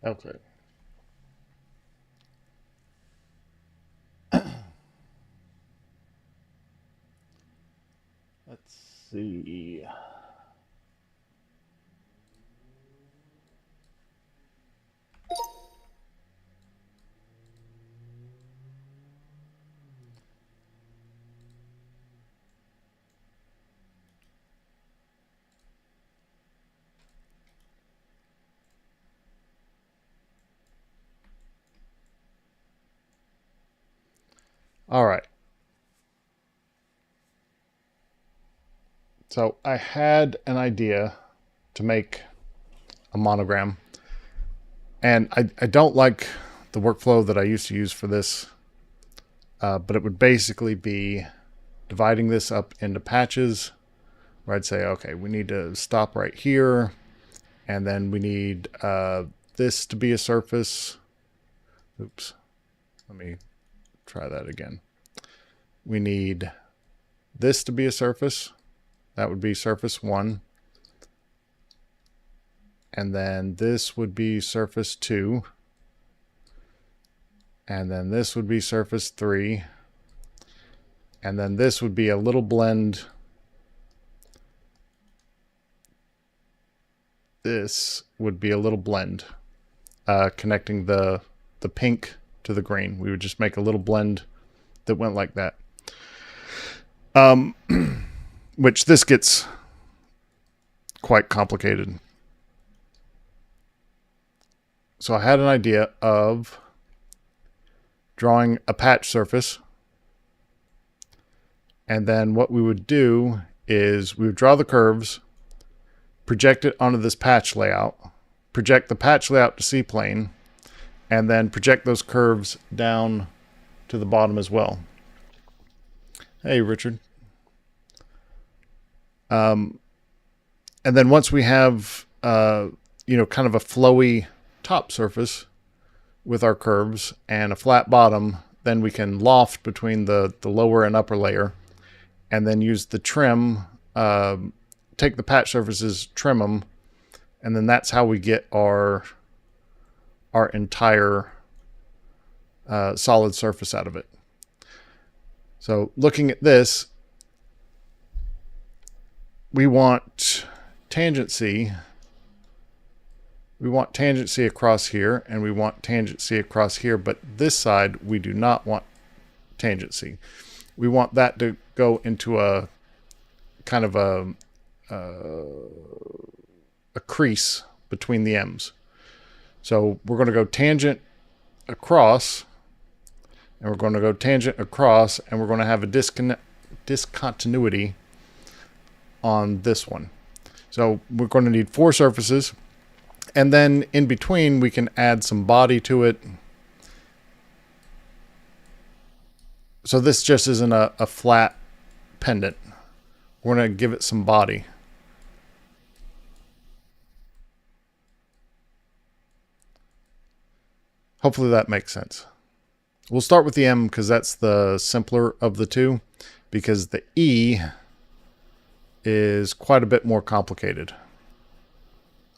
Okay. Let's see. All right. So I had an idea to make a monogram, and I don't like the workflow that I used to use for this, but it would basically be dividing this up into patches where I'd say, okay, we need to stop right here, and then we need this to be a surface. Oops, let me try that again. We need this to be a surface. That would be surface 1. And then this would be surface 2. And then this would be surface 3. And then this would be a little blend. This would be a little blend connecting the pink to the green. We would just make a little blend that went like that. Which this gets quite complicated. So I had an idea of drawing a patch surface. And then what we would do is we would draw the curves, project it onto this patch layout, project the patch layout to C-plane, and then project those curves down to the bottom as well. Hey, Richard. And then once we have, kind of a flowy top surface with our curves and a flat bottom, then we can loft between the lower and upper layer, and then use the trim, take the patch surfaces, trim them, and then that's how we get our entire solid surface out of it. So looking at this, we want tangency. We want tangency across here, and we want tangency across here, but this side we do not want tangency. We want that to go into a kind of a crease between the M's. So we're going to go tangent across, and we're going to go tangent across, and we're going to have a discontinuity on this one. So we're going to need 4 surfaces, and then in between we can add some body to it. So this just isn't a flat pendant. We're going to give it some body. Hopefully that makes sense. We'll start with the M because that's the simpler of the two, because the E is quite a bit more complicated.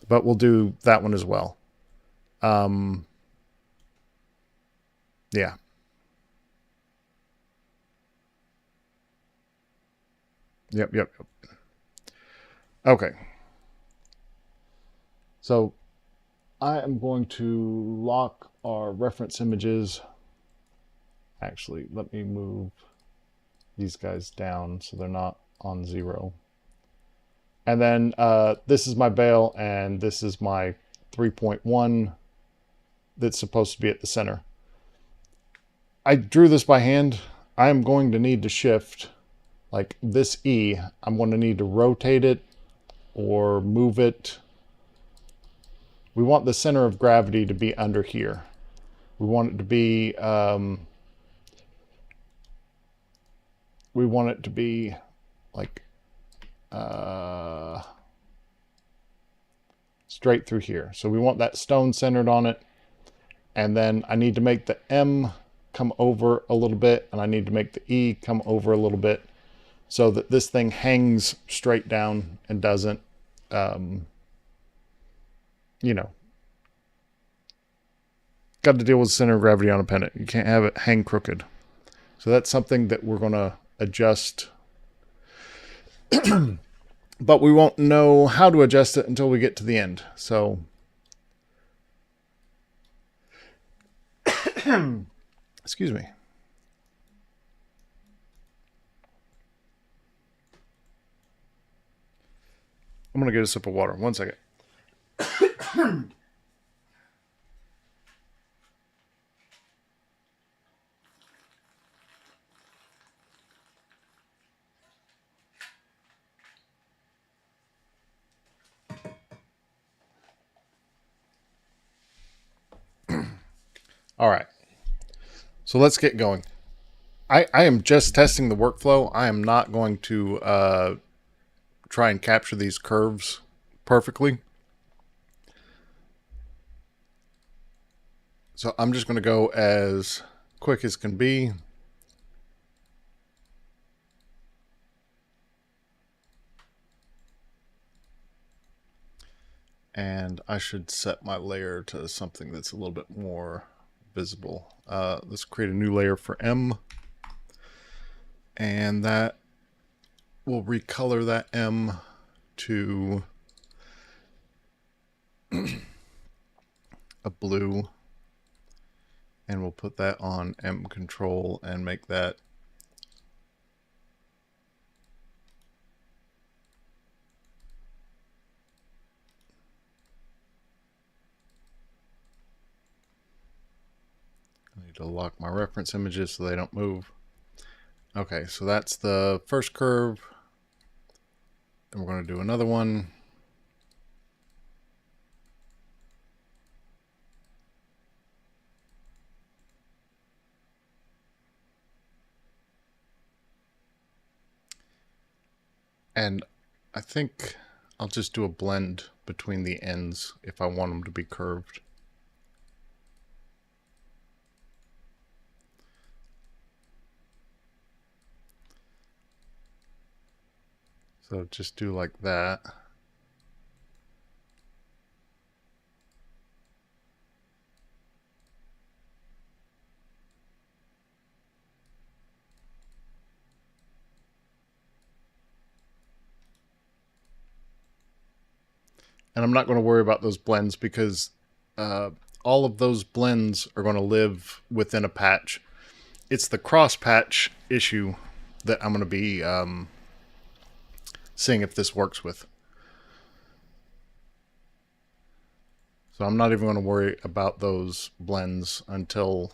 But we'll do that one as well. Yeah. Yep. Okay. So I am going to lock our reference images. Actually, let me move these guys down so they're not on 0. And then this is my bail, and this is my 3.1 that's supposed to be at the center. I drew this by hand. I am going to need to shift, like this E, I'm going to need to rotate it or move it. We want the center of gravity to be under here. We want it to be, like straight through here. So we want that stone centered on it. And then I need to make the M come over a little bit, and I need to make the E come over a little bit so that this thing hangs straight down and doesn't, got to deal with center of gravity on a pennant. You can't have it hang crooked. So that's something that we're going to adjust. But we won't know how to adjust it until we get to the end. So, excuse me. I'm going to get a sip of water. 1 second. All right. So let's get going. I am just testing the workflow. I am not going to try and capture these curves perfectly. So I'm just going to go as quick as can be. And I should set my layer to something that's a little bit more visible. Let's create a new layer for M. And that will recolor that M to a blue. And we'll put that on M control and make that I need to lock my reference images so they don't move. Okay, so that's the first curve. And we're going to do another one. And I think I'll just do a blend between the ends if I want them to be curved. So just do like that. And I'm not going to worry about those blends because all of those blends are going to live within a patch. It's the cross patch issue that I'm going to be seeing if this works with. So I'm not even going to worry about those blends until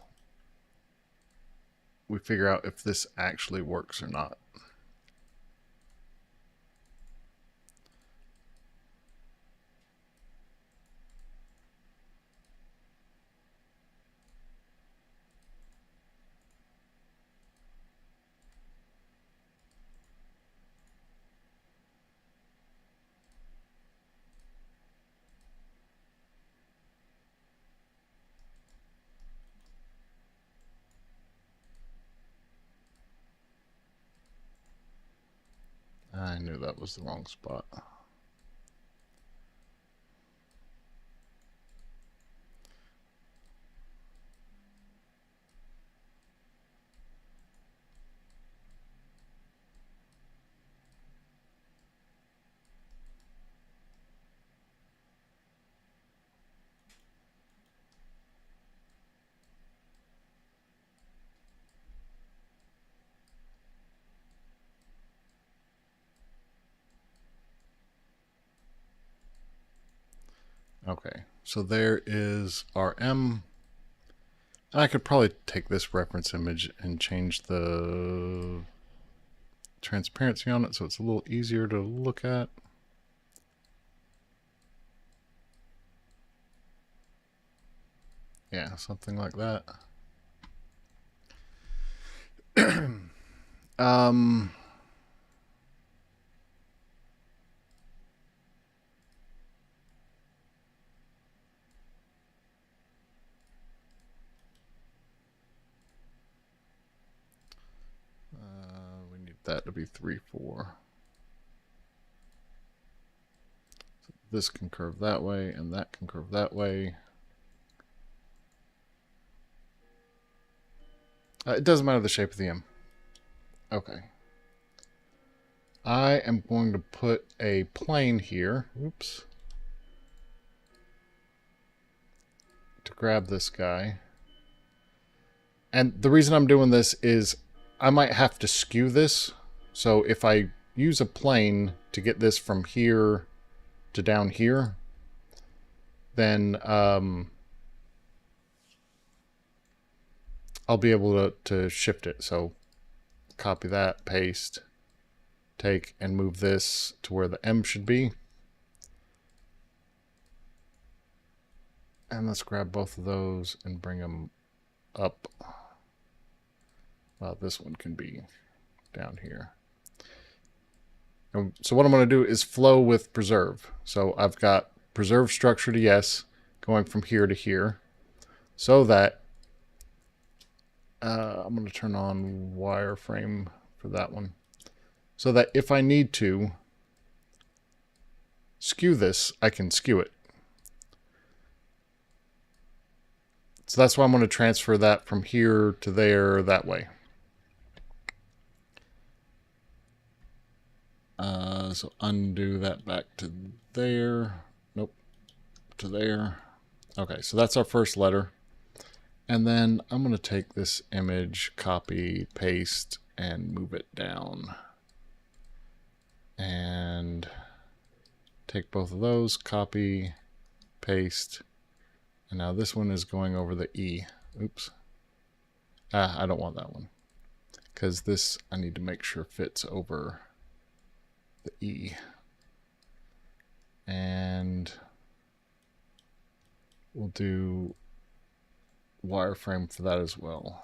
we figure out if this actually works or not. I knew that was the wrong spot. Okay, so there is our M. And I could probably take this reference image and change the transparency on it so it's a little easier to look at. Yeah, something like that. We need that to be 3, 4. So this can curve that way, and that can curve that way. It doesn't matter the shape of the M. Okay. I am going to put a plane here. Oops. To grab this guy. And the reason I'm doing this is I might have to skew this. So if I use a plane to get this from here to down here, then I'll be able to shift it. So copy that, paste, take, and move this to where the M should be. And let's grab both of those and bring them up. Well, this one can be down here. And so what I'm going to do is flow with preserve. So I've got preserve structure to yes going from here to here, so that I'm going to turn on wireframe for that one, so that if I need to skew this, I can skew it. So that's why I'm going to transfer that from here to there that way. So undo that back to there. Nope. To there. Okay, so that's our first letter. And then I'm going to take this image, copy, paste, and move it down. And take both of those, copy, paste. And now this one is going over the E. Oops. I don't want that one, because this I need to make sure fits over the E. And we'll do wireframe for that as well.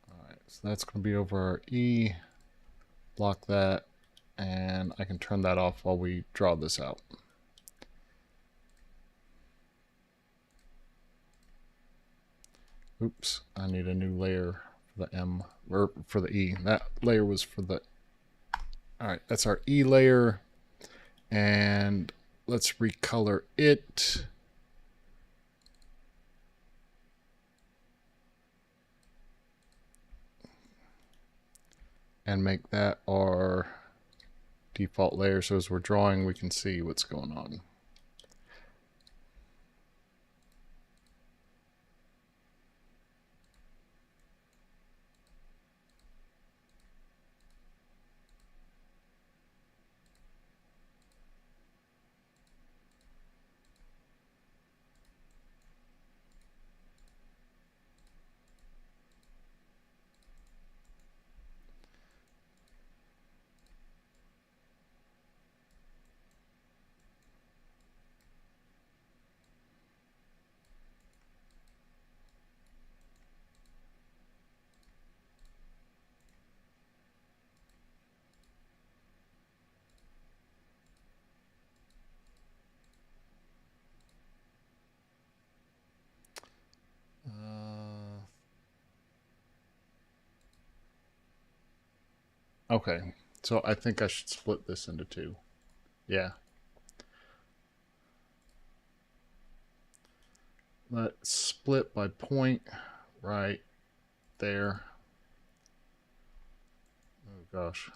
Alright, so that's going to be over our E. Block that, and I can turn that off while we draw this out. Oops, I need a new layer for the M, or for the E. That layer was for the... Alright, that's our E layer. And let's recolor it. And make that our default layer, so as we're drawing we can see what's going on. Okay, so I think I should split this into two. Yeah. Let's split by point right there. Oh gosh.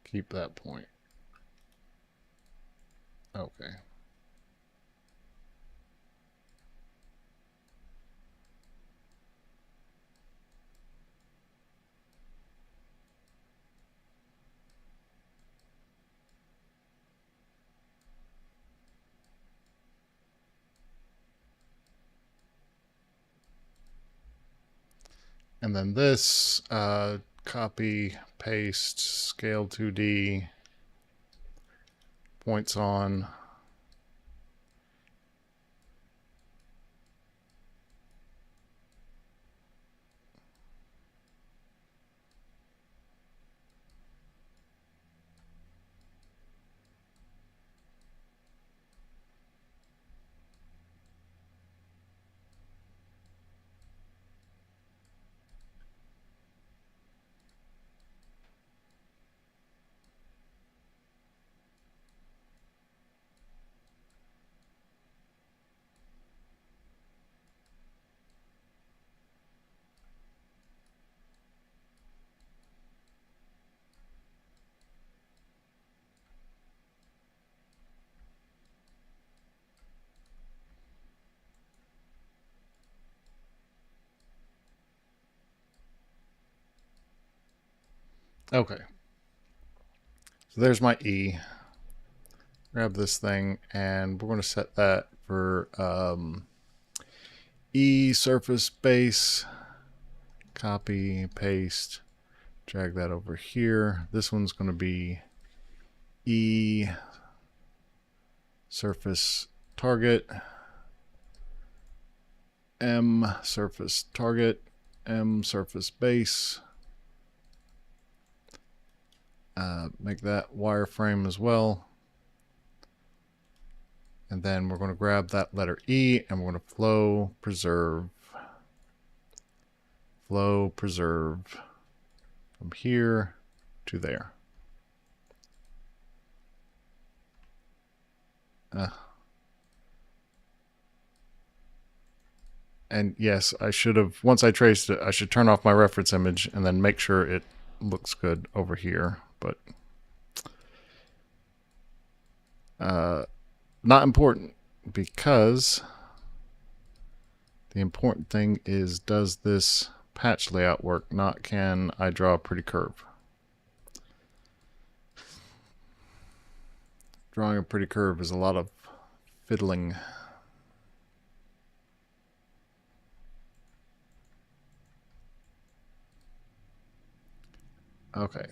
Keep that point. Okay. And then this, copy, paste, scale 2D, points on. Okay. So there's my E. Grab this thing, and we're going to set that for E surface base. Copy, paste, drag that over here. This one's going to be E surface target, M surface target, M surface base. Make that wireframe as well. And then we're going to grab that letter E and we're going to flow preserve from here to there. And yes, I should have, once I traced it, I should turn off my reference image and then make sure it looks good over here. But not important, because the important thing is, does this patch layout work, not can I draw a pretty curve. Drawing a pretty curve is a lot of fiddling. Okay.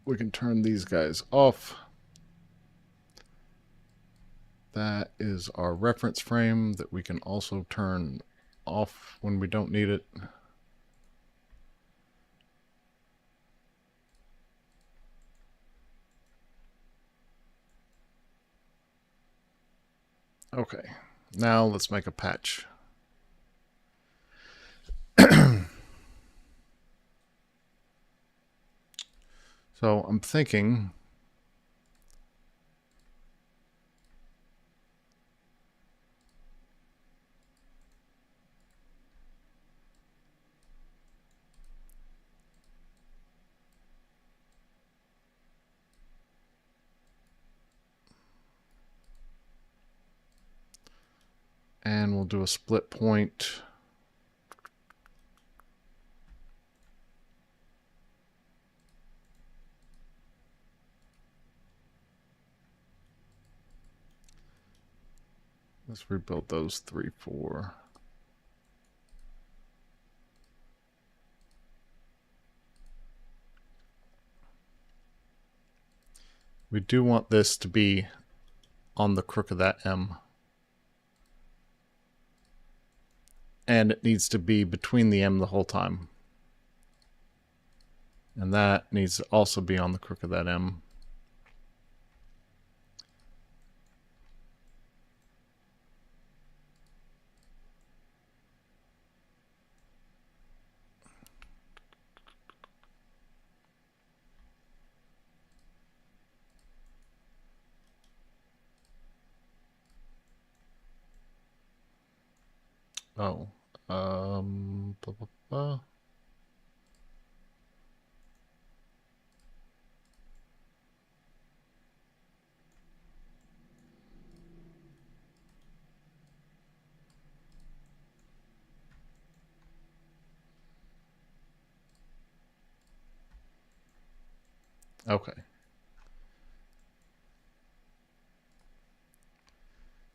We can turn these guys off. That is our reference frame that we can also turn off when we don't need it. Okay, now let's make a patch. So I'm thinking and we'll do a split point. Let's rebuild those 3, 4. We do want this to be on the crook of that M. And it needs to be between the M the whole time. And that needs to also be on the crook of that M. Oh, blah, blah, blah. Okay.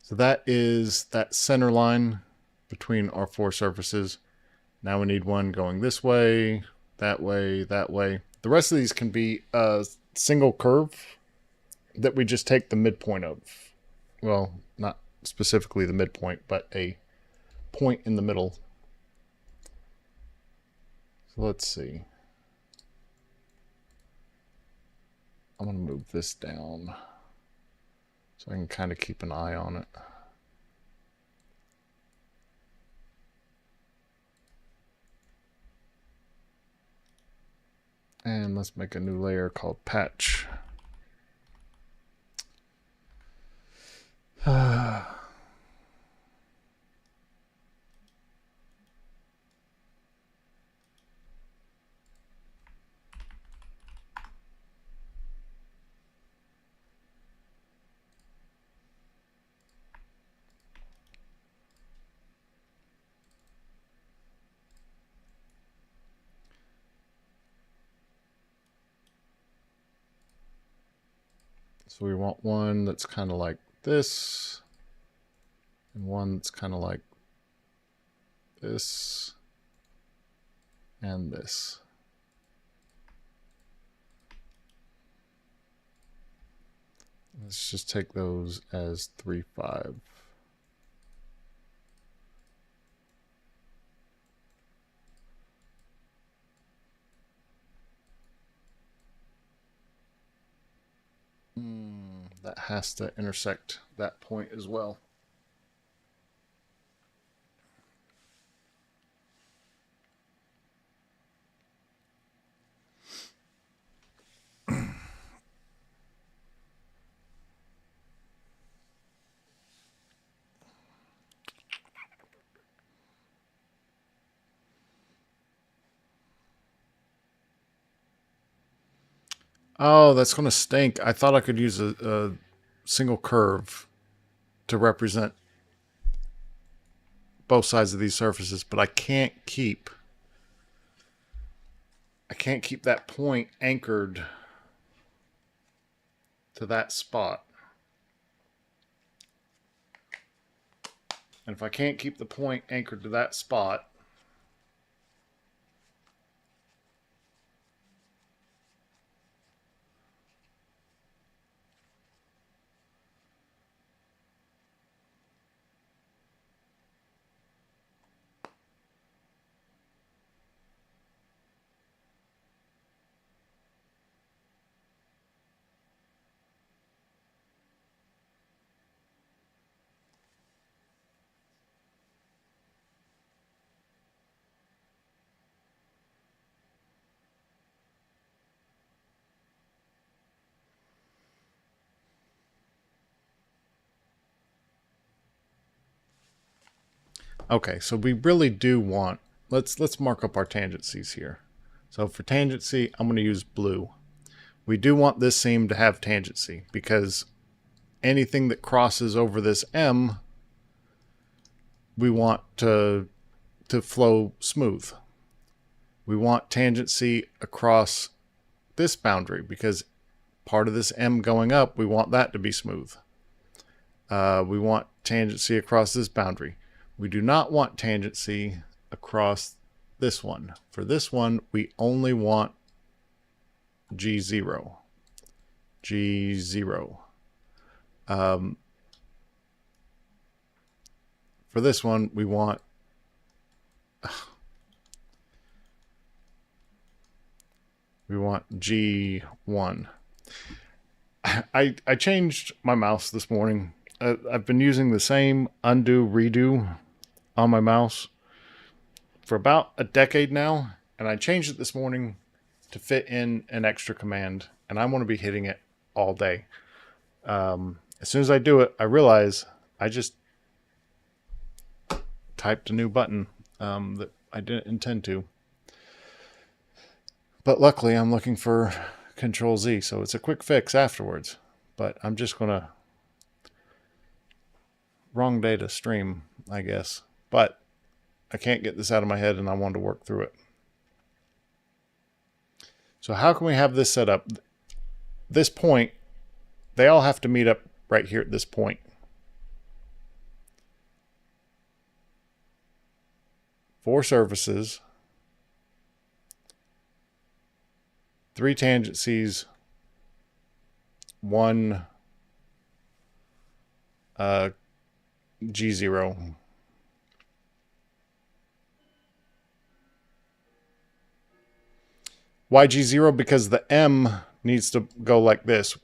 So that is that center line between our 4 surfaces. Now we need one going this way, that way, that way. The rest of these can be a single curve that we just take the midpoint of. Well, not specifically the midpoint, but a point in the middle. So let's see. I'm going to move this down so I can kind of keep an eye on it. And let's make a new layer called patch. So we want one that's kind of like this, and one that's kind of like this, and this. Let's just take those as 3, 5. That has to intersect that point as well. Oh, that's going to stink. I thought I could use a single curve to represent both sides of these surfaces, but I can't keep that point anchored to that spot. And if I can't keep the point anchored to that spot, okay, so we really do want, let's mark up our tangencies here. So for tangency, I'm going to use blue. We do want this seam to have tangency because anything that crosses over this M, we want to flow smooth. We want tangency across this boundary because part of this M going up, we want that to be smooth. We want tangency across this boundary. We do not want tangency across this one. For this one, we only want G0. G0. For this one, we want G1. I changed my mouse this morning. I've been using the same undo redo on my mouse for about a decade now, and I changed it this morning to fit in an extra command, and I want to be hitting it all day. As soon as I do it, I realize I just typed a new button that I didn't intend to. But luckily, I'm looking for Control Z, so it's a quick fix afterwards. But I'm just going to... Wrong day to stream, I guess. But I can't get this out of my head, and I wanted to work through it. So how can we have this set up? This point, they all have to meet up right here at this point. Four surfaces, 3 tangencies, 1 G0. Why G0? Because the M needs to go like this.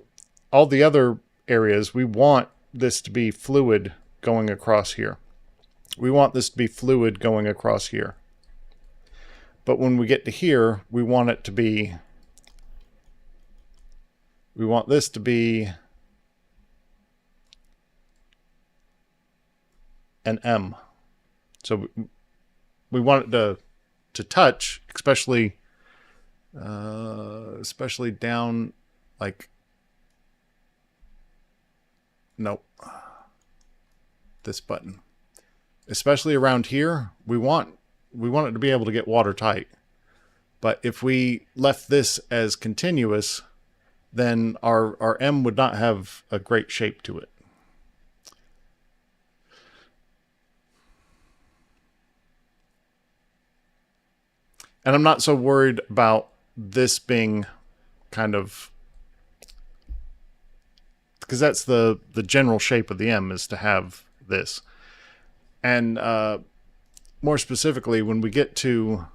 All the other areas, we want this to be fluid going across here. We want this to be fluid going across here. But when we get to here, we want it to be... We want this to be an M. So we want it to touch, especially down like, nope, this button. Especially around here, we want it to be able to get watertight. But if we left this as continuous, then our M would not have a great shape to it. And I'm not so worried about this being kind of, because that's the general shape of the M, is to have this. And more specifically, when we get to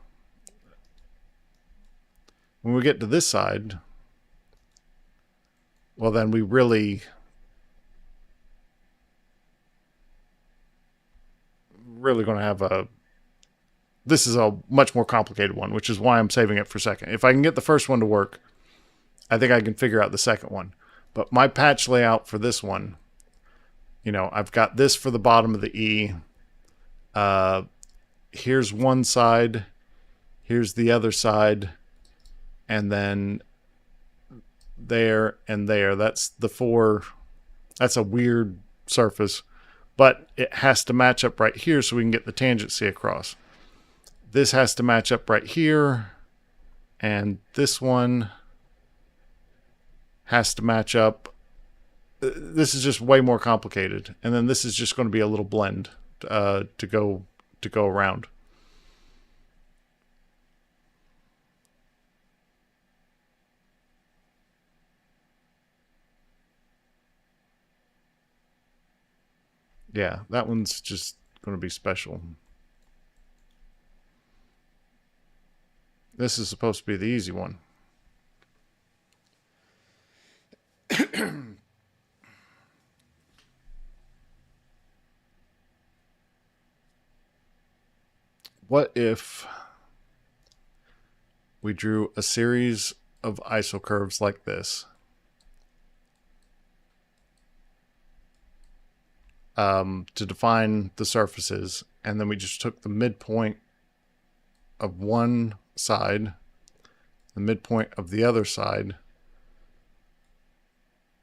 this side, well, then we really going to have a, this is a much more complicated one, which is why I'm saving it for second. If I can get the first one to work, I think I can figure out the second one. But my patch layout for this one, you know, I've got this for the bottom of the E. Here's one side, here's the other side, and then there and there. That's the four. That's a weird surface, but it has to match up right here so we can get the tangency across. This has to match up right here, and this one has to match up. This is just way more complicated, and then this is just going to be a little blend to go around. Yeah, that one's just going to be special. This is supposed to be the easy one. What if we drew a series of isocurves like this? To define the surfaces, and then we just took the midpoint of one side, the midpoint of the other side,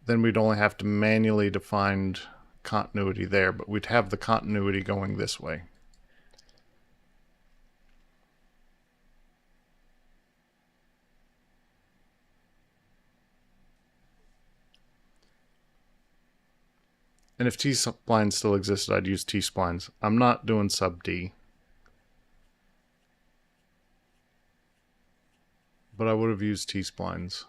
then we'd only have to manually define continuity there, but we'd have the continuity going this way. And if T-splines still existed, I'd use T-splines. I'm not doing sub D. But I would have used T-splines.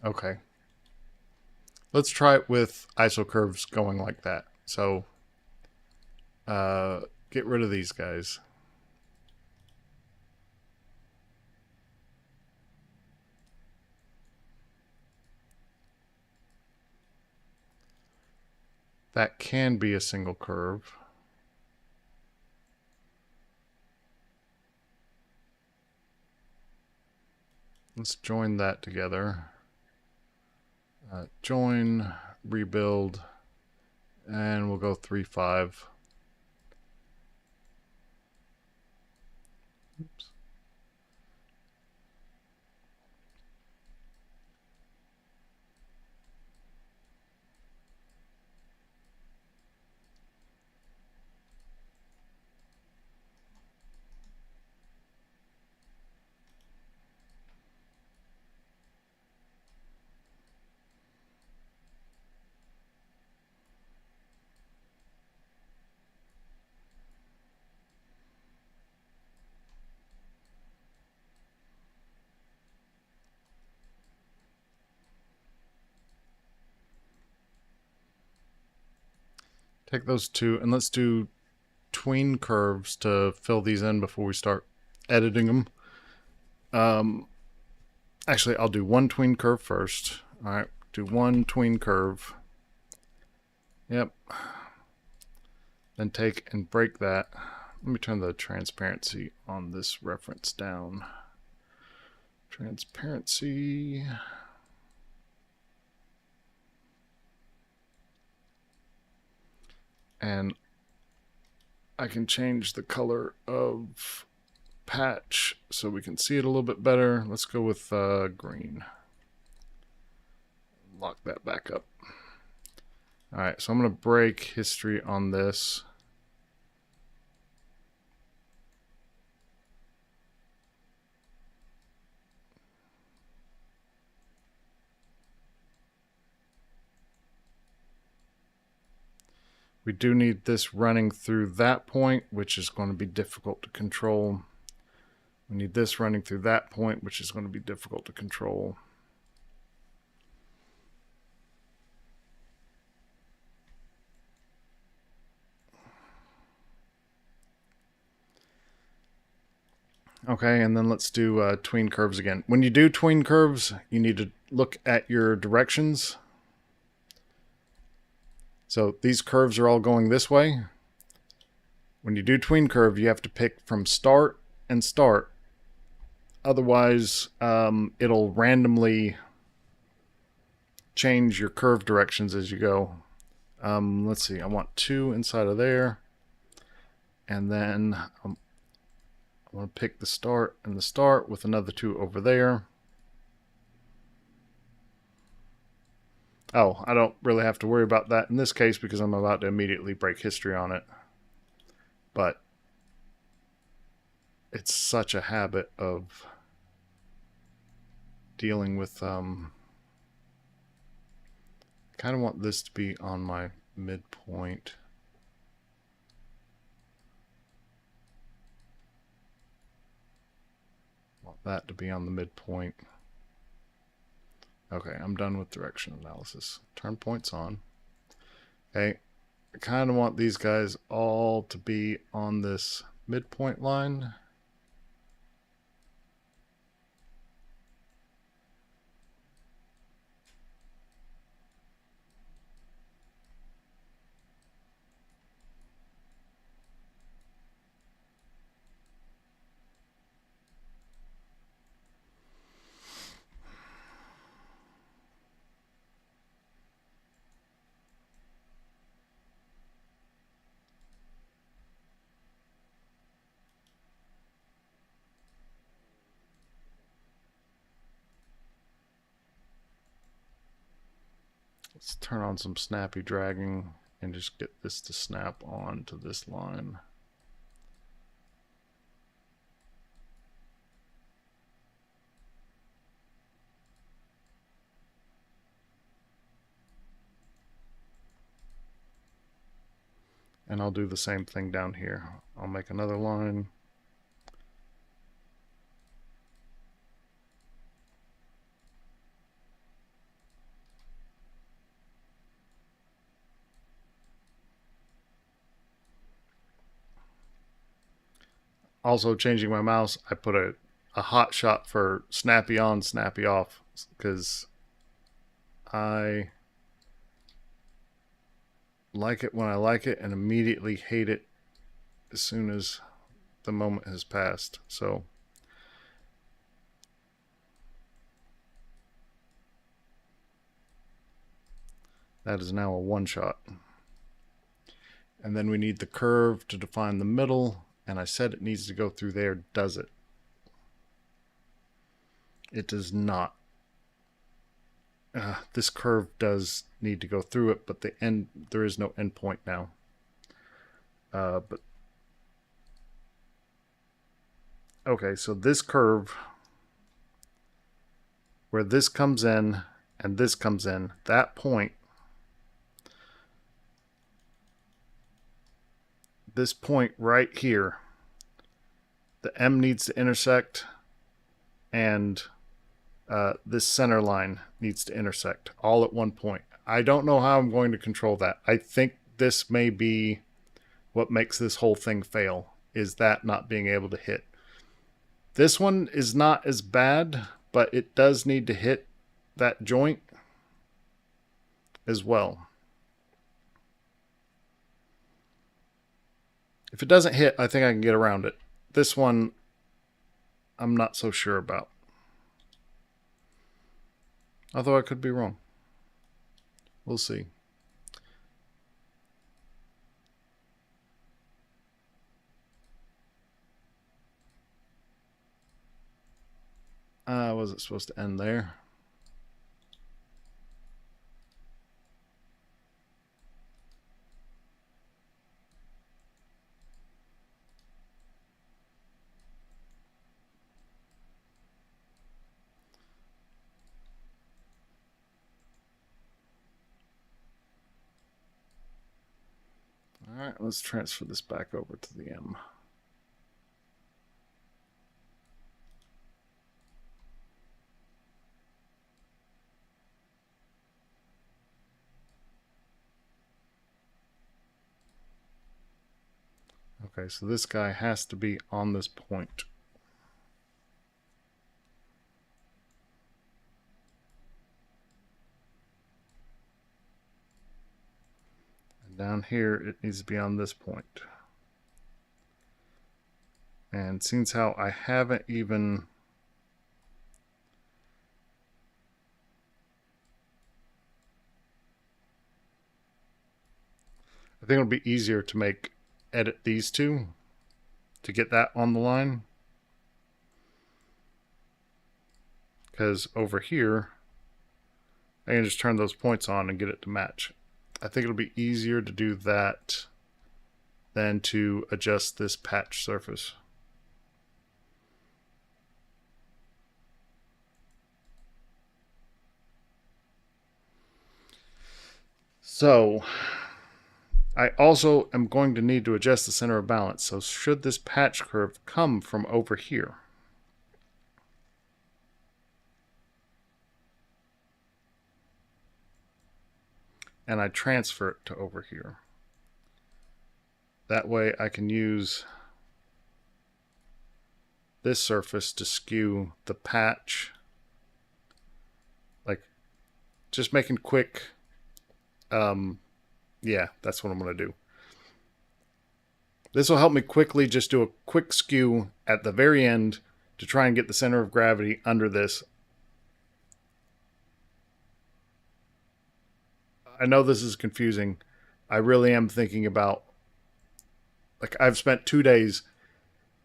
Okay. Let's try it with isocurves going like that. So, get rid of these guys. That can be a single curve. Let's join that together. Join, rebuild, and we'll go 3, 5. Oops. Take those two, and let's do tween curves to fill these in before we start editing them. Actually, I'll do one tween curve first. All right, do one tween curve. Yep. Then take and break that. Let me turn the transparency on this reference down. Transparency. And I can change the color of patch so we can see it a little bit better. Let's go with green. Lock that back up. All right, so I'm going to break history on this. We do need this running through that point, which is going to be difficult to control. We need this running through that point, which is going to be difficult to control. Okay, and then let's do tween curves again. When you do tween curves, you need to look at your directions. So these curves are all going this way. When you do tween curve, you have to pick from start and start. Otherwise, it'll randomly change your curve directions as you go. Let's see, I want 2 inside of there. And then I want to pick the start and the start with another 2 over there. Oh, I don't really have to worry about that in this case because I'm about to immediately break history on it. But it's such a habit of dealing with... I kind of want this to be on my midpoint. Want that to be on the midpoint. Okay, I'm done with direction analysis. Turn points on. Okay, I kind of want these guys all to be on this midpoint line. Let's turn on some snappy dragging and just get this to snap on to this line. And I'll do the same thing down here. I'll make another line. Also changing my mouse, I put a hot shot for snappy on, snappy off, because I like it when I like it and immediately hate it as soon as the moment has passed. So that is now a one shot. And then we need the curve to define the middle, and I said it needs to go through there. Does it? It does not. This curve does need to go through it, but there is no endpoint now. But okay, so this curve, where this comes in and this comes in, that point, this point right here, the M needs to intersect, and this center line needs to intersect all at one point. I don't know how I'm going to control that. I think this may be what makes this whole thing fail, is that not being able to hit. This one is not as bad, but it does need to hit that joint as well. If it doesn't hit, I think I can get around it. This one, I'm not so sure about. Although I could be wrong. We'll see. was it supposed to end there? All right, let's transfer this back over to the M. Okay, so this guy has to be on this point. And down here, it needs to be on this point. And since how I haven't even... I think it'll be easier to edit these two to get that on the line. Because over here, I can just turn those points on and get it to match. I think it'll be easier to do that than to adjust this patch surface. So I also am going to need to adjust the center of balance. So should this patch curve come from over here? And I transfer it to over here. That way I can use this surface to skew the patch. Like, just making quick, yeah, that's what I'm going to do. This will help me quickly just do a quick skew at the very end to try and get the center of gravity under this. I know this is confusing. I really am thinking about, like, I've spent 2 days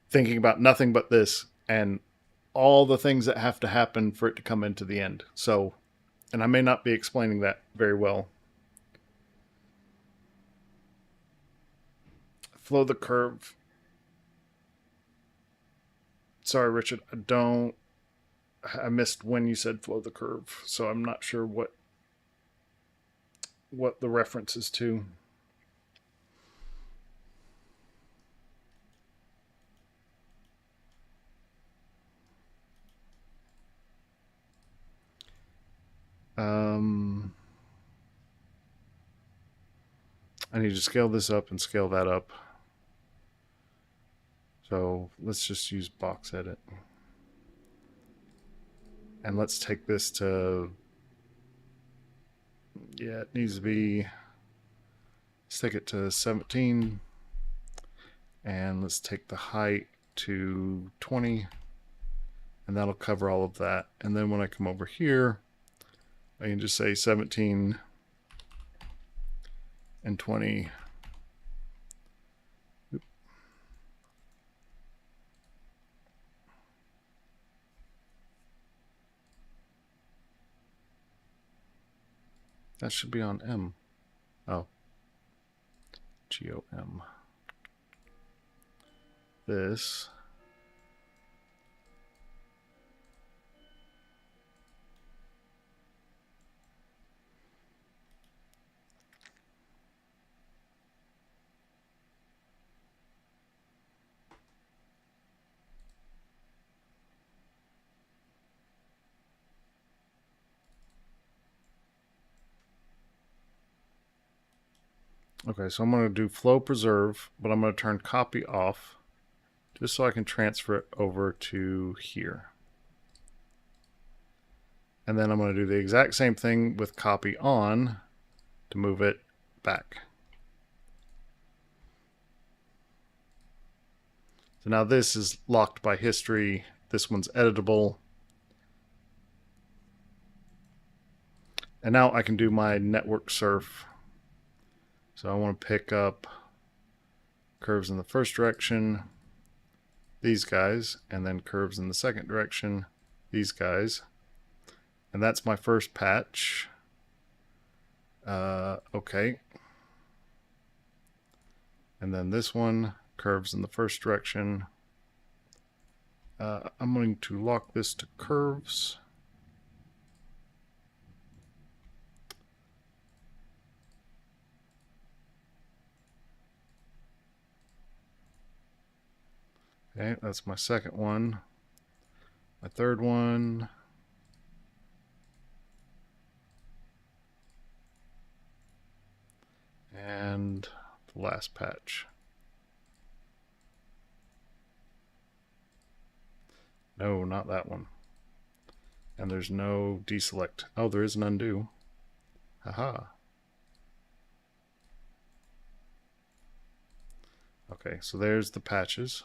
thinking about nothing but this and all the things that have to happen for it to come into the end. So, and I may not be explaining that very well. Flow the curve. Sorry, Richard, I missed when you said flow the curve, so I'm not sure what the reference is to. I need to scale this up and scale that up. So let's just use box edit. And let's take this to, yeah, it needs to be, let's take it to 17. And let's take the height to 20. And that'll cover all of that. And then when I come over here, I can just say 17 and 20. That should be on M. Oh. GOM. This. Okay, so I'm going to do flow preserve, but I'm going to turn copy off just so I can transfer it over to here. And then I'm going to do the exact same thing with copy on to move it back. So now this is locked by history. This one's editable. And now I can do my network surf. So I want to pick up curves in the first direction, these guys, and then curves in the second direction, these guys. And that's my first patch. Okay. And then this one curves in the first direction. I'm going to lock this to curves. Okay, that's my second one. My third one. And the last patch. No, not that one. And there's no deselect. Oh, there is an undo. Haha. Okay, so there's the patches.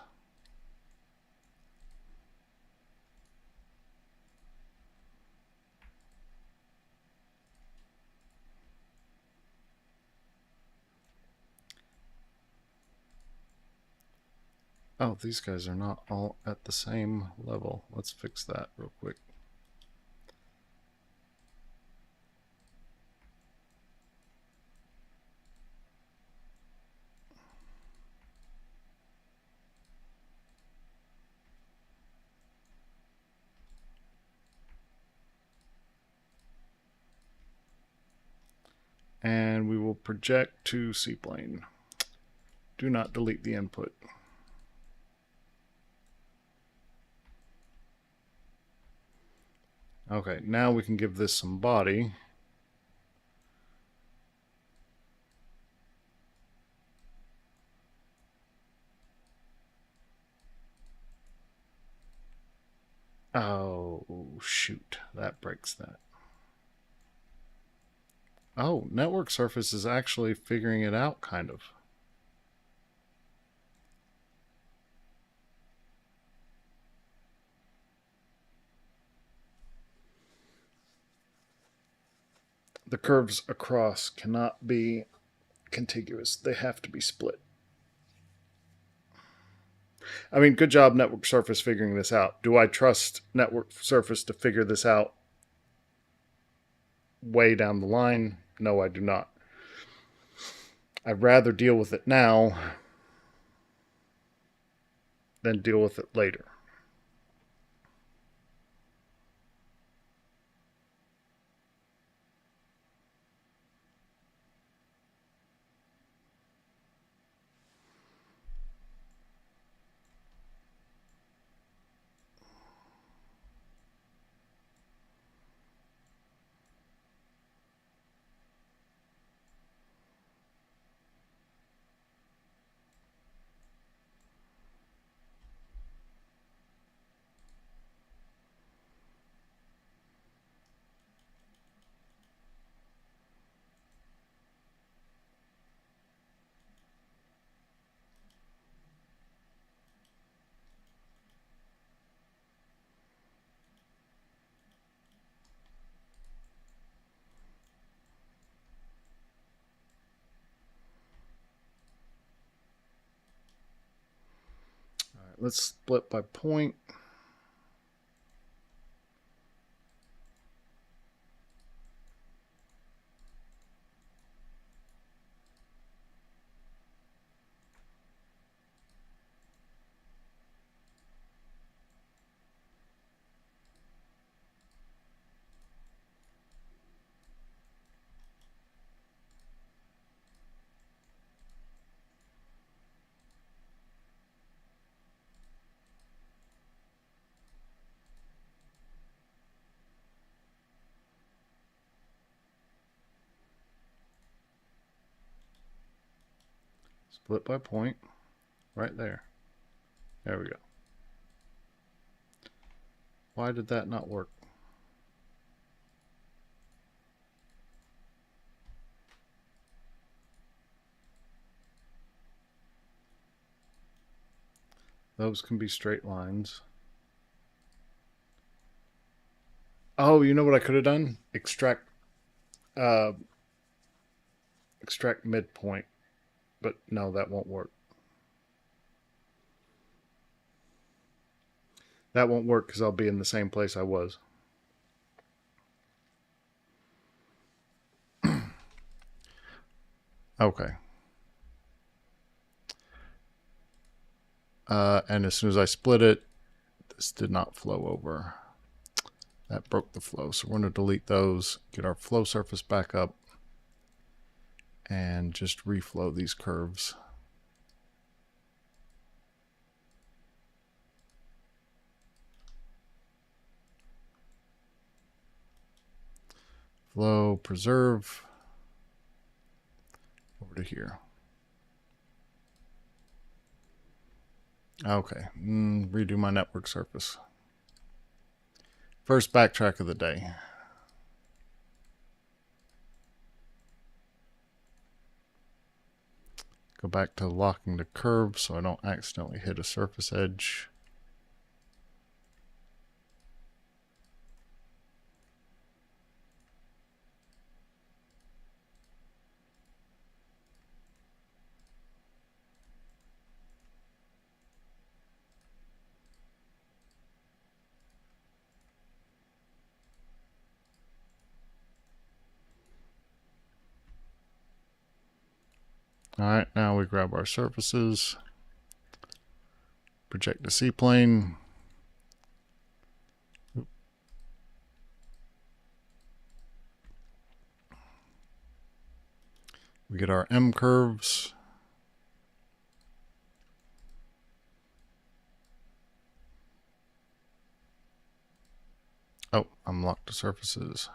Oh, these guys are not all at the same level. Let's fix that real quick. And we will project to C-plane. Do not delete the input. Okay, now we can give this some body. Oh, shoot. That breaks that. Oh, network surface is actually figuring it out, kind of. The curves across cannot be contiguous. They have to be split. I mean, good job, network surface, figuring this out. Do I trust network surface to figure this out way down the line? No, I do not. I'd rather deal with it now than deal with it later. All right, let's split by point. Split by point. Right there. There we go. Why did that not work? Those can be straight lines. Oh, you know what I could have done? Extract midpoint. But no, that won't work. That won't work because I'll be in the same place I was. Okay. And as soon as I split it, this did not flow over. That broke the flow. So we're going to delete those, get our flow surface back up, and just reflow these curves. Flow, preserve, over to here. Okay, redo my network surface. First backtrack of the day. Go back to locking the curve so I don't accidentally hit a surface edge. All right, now we grab our surfaces, project the C-plane. We get our M curves. Oh, unlock the surfaces.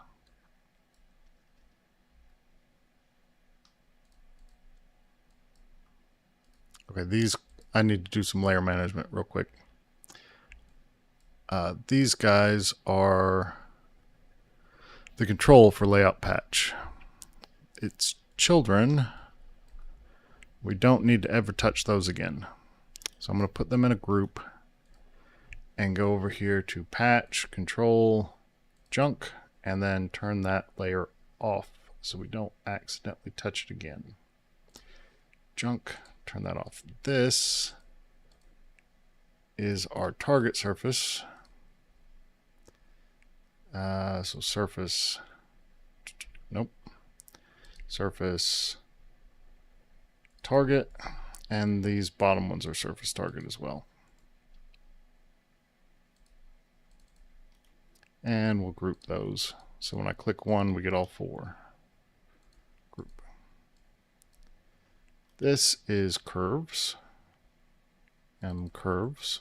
Okay, these, I need to do some layer management real quick. These guys are the control for layout patch. Its children, we don't need to ever touch those again. So I'm going to put them in a group and go over here to patch, control, junk, and then turn that layer off so we don't accidentally touch it again. Junk, turn that off. This is our target surface. So surface, nope, surface target, and these bottom ones are surface target as well. And we'll group those. So when I click one, we get all four. Group. This is curves. M curves.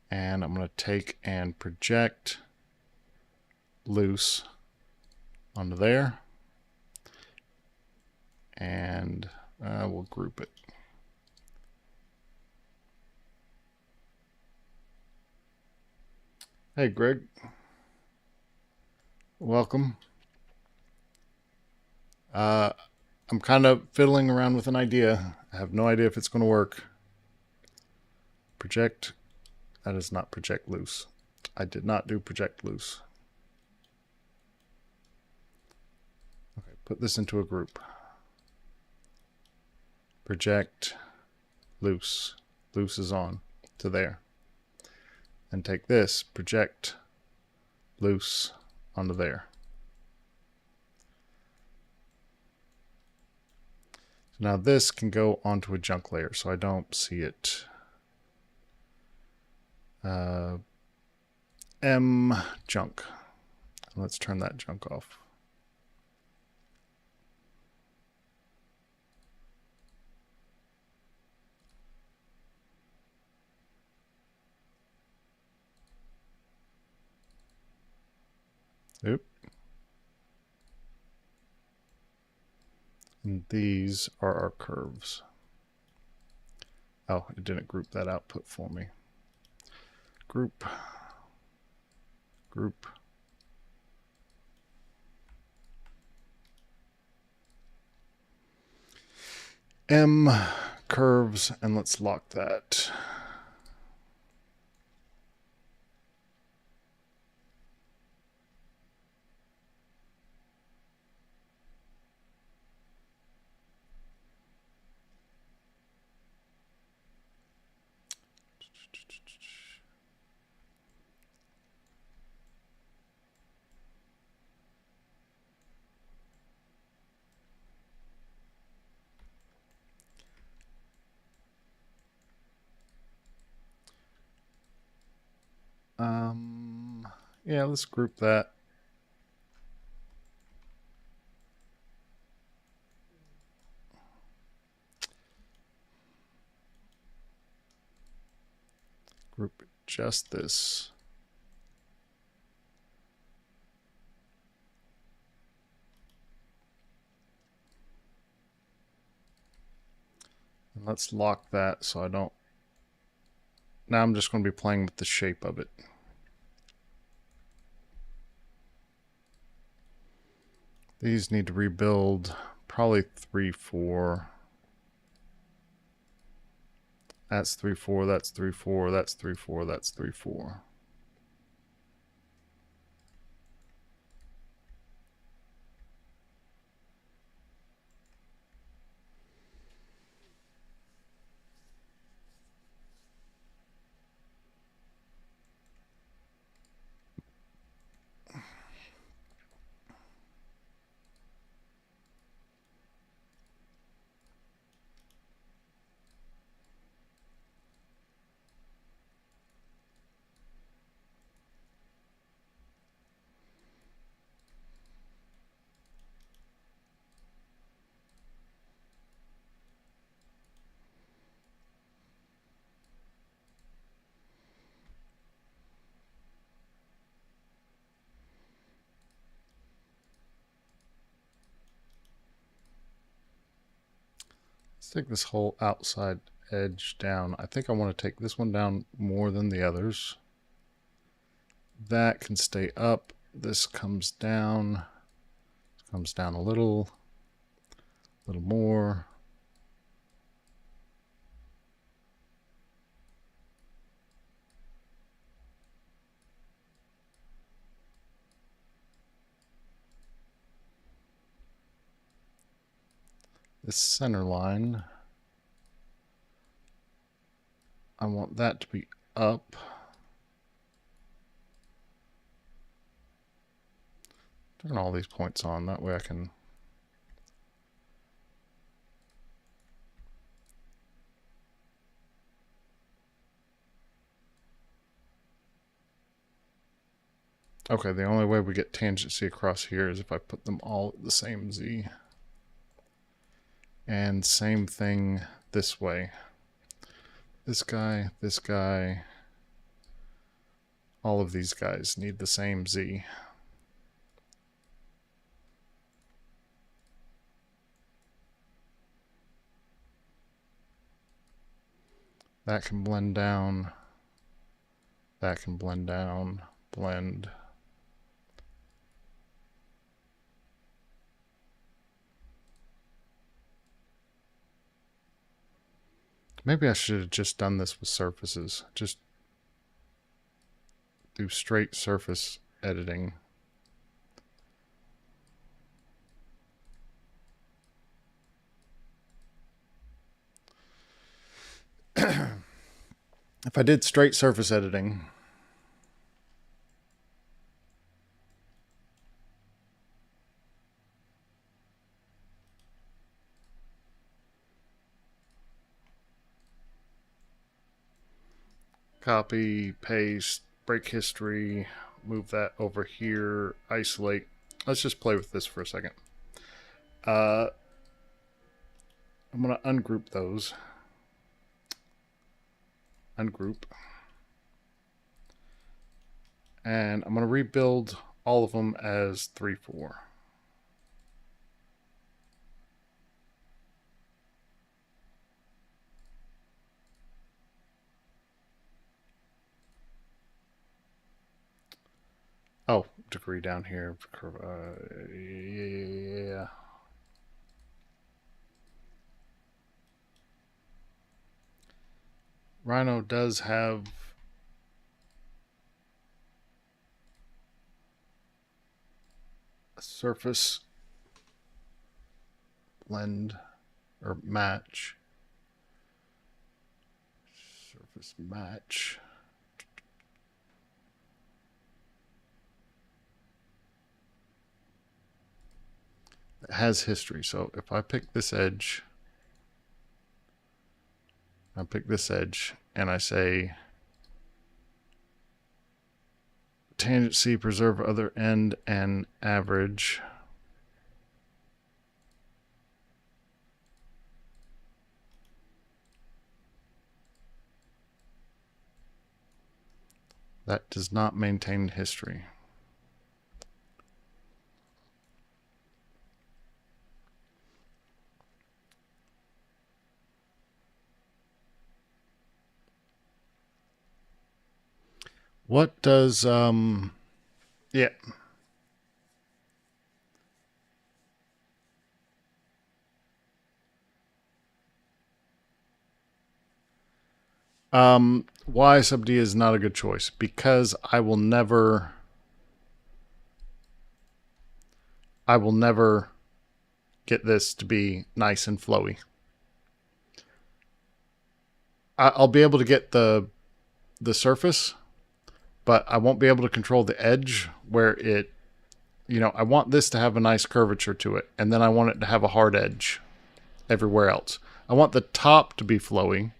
And I'm going to take and project loose onto there. And we'll group it. Hey, Greg. Welcome. I'm kind of fiddling around with an idea. I have no idea if it's going to work. Project. That is not project loose. I did not do project loose. Okay, put this into a group. Project loose. Loose is on to there. And take this, project loose onto there. So now this can go onto a junk layer, so I don't see it. M junk. Let's turn that junk off. Oop. And these are our curves. Oh, it didn't group that output for me. Group. Group. M curves, and let's lock that. Yeah, let's group that. Group just this. And let's lock that so I don't. Now I'm just going to be playing with the shape of it. These need to rebuild probably 3, 4. That's 3, 4, that's 3, 4, that's 3, 4, that's 3, 4. Let's take this whole outside edge down. I think I want to take this one down more than the others. That can stay up. This comes down. Comes down a little more. This center line, I want that to be up. Turn all these points on, that way I can okay, the only way we get tangency across here is if I put them all at the same Z. And same thing this way. This guy, all of these guys need the same Z. That can blend down. That can blend down, blend. Maybe I should have just done this with surfaces. Just do straight surface editing. If I did straight surface editing, copy, paste, break history, move that over here, isolate. Let's just play with this for a second. I'm going to ungroup those. Ungroup. And I'm going to rebuild all of them as 3, 4. Oh, degree down here. Yeah. Rhino does have a surface blend or match. Surface match. It has history. So if I pick this edge, I pick this edge and I say tangent C, preserve other end and average. That does not maintain history. What does, yeah. Why sub D is not a good choice? Because I will never get this to be nice and flowy. I'll be able to get the surface, but I won't be able to control the edge where it, you know, I want this to have a nice curvature to it, and then I want it to have a hard edge everywhere else. I want the top to be flowy,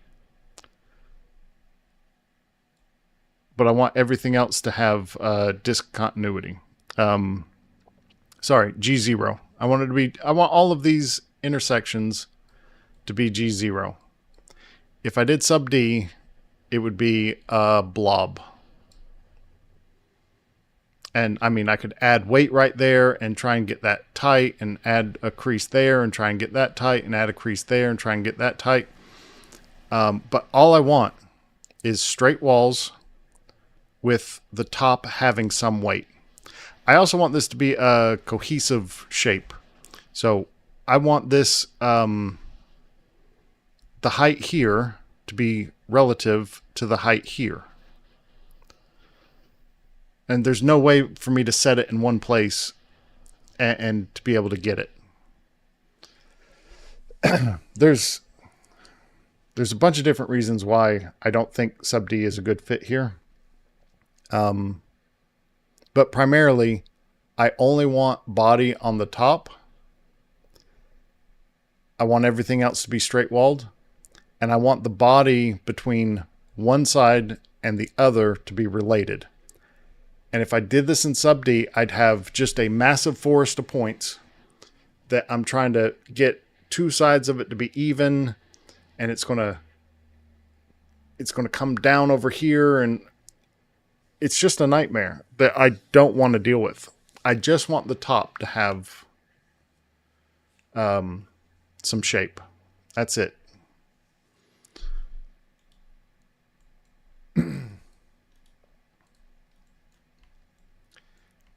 but I want everything else to have discontinuity. Sorry, G0. I want all of these intersections to be G0. If I did sub D, it would be a blob. And I mean, I could add weight right there and try and get that tight, and add a crease there and try and get that tight, and add a crease there and try and get that tight. But all I want is straight walls with the top having some weight. I also want this to be a cohesive shape. So I want this, the height here to be relative to the height here. And there's no way for me to set it in one place and to be able to get it. There's a bunch of different reasons why I don't think sub D is a good fit here. But primarily, I only want body on the top. I want everything else to be straight walled. And I want the body between one side and the other to be related. And if I did this in sub D, I'd have just a massive forest of points that I'm trying to get two sides of it to be even. And it's going to come down over here, and it's just a nightmare that I don't want to deal with. I just want the top to have some shape. That's it.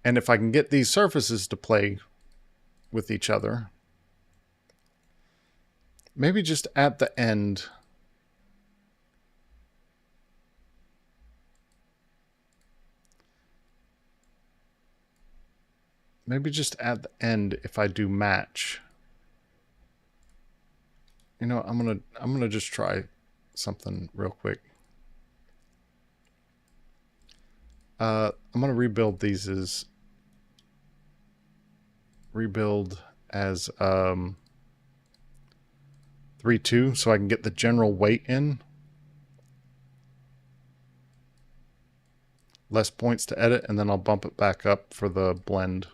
And if I can get these surfaces to play with each other, maybe just at the end, if I do match, you know, I'm gonna just try something real quick. I'm gonna rebuild these as 3-2 so I can get the general weight in. Less points to edit, and then I'll bump it back up for the blend.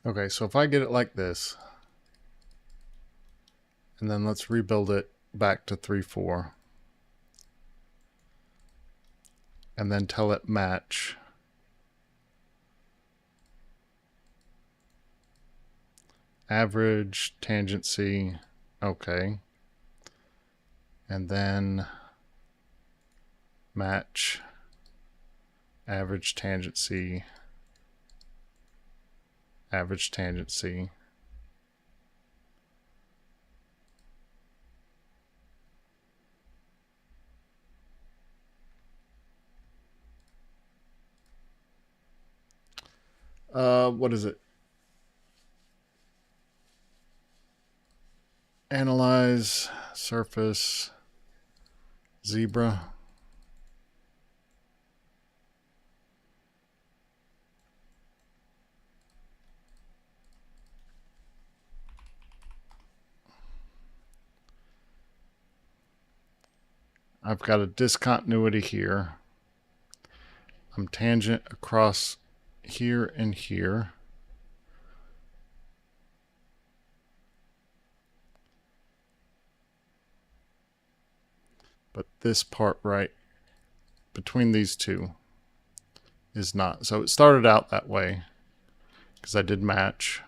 Okay, so if I get it like this, and then let's rebuild it back to 3, 4, and then tell it match. Average, tangency, okay. And then match, average, tangency, average, tangency. What is it? Analyze, surface, zebra. I've got a discontinuity here. I'm tangent across here and here. But this part right between these two is not. So it started out that way because I did match.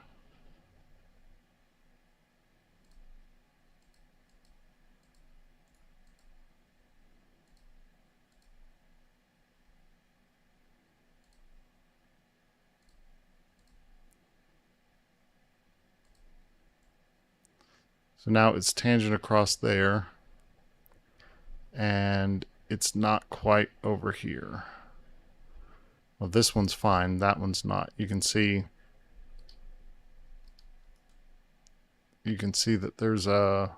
So now it's tangent across there, and it's not quite over here. Well, this one's fine, that one's not. You can see that there's a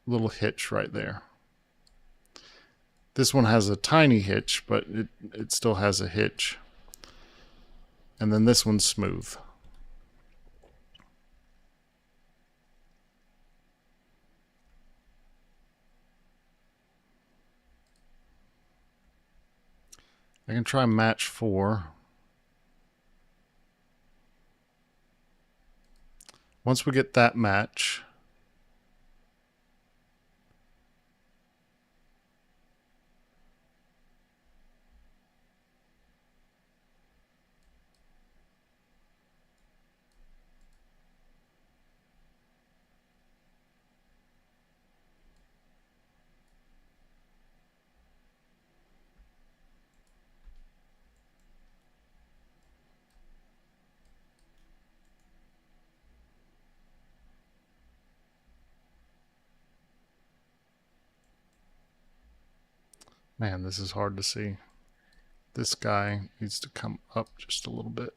little hitch right there. This one has a tiny hitch, but it still has a hitch. And then this one's smooth. I can try match 4. Once we get that match, man, this is hard to see. This guy needs to come up just a little bit.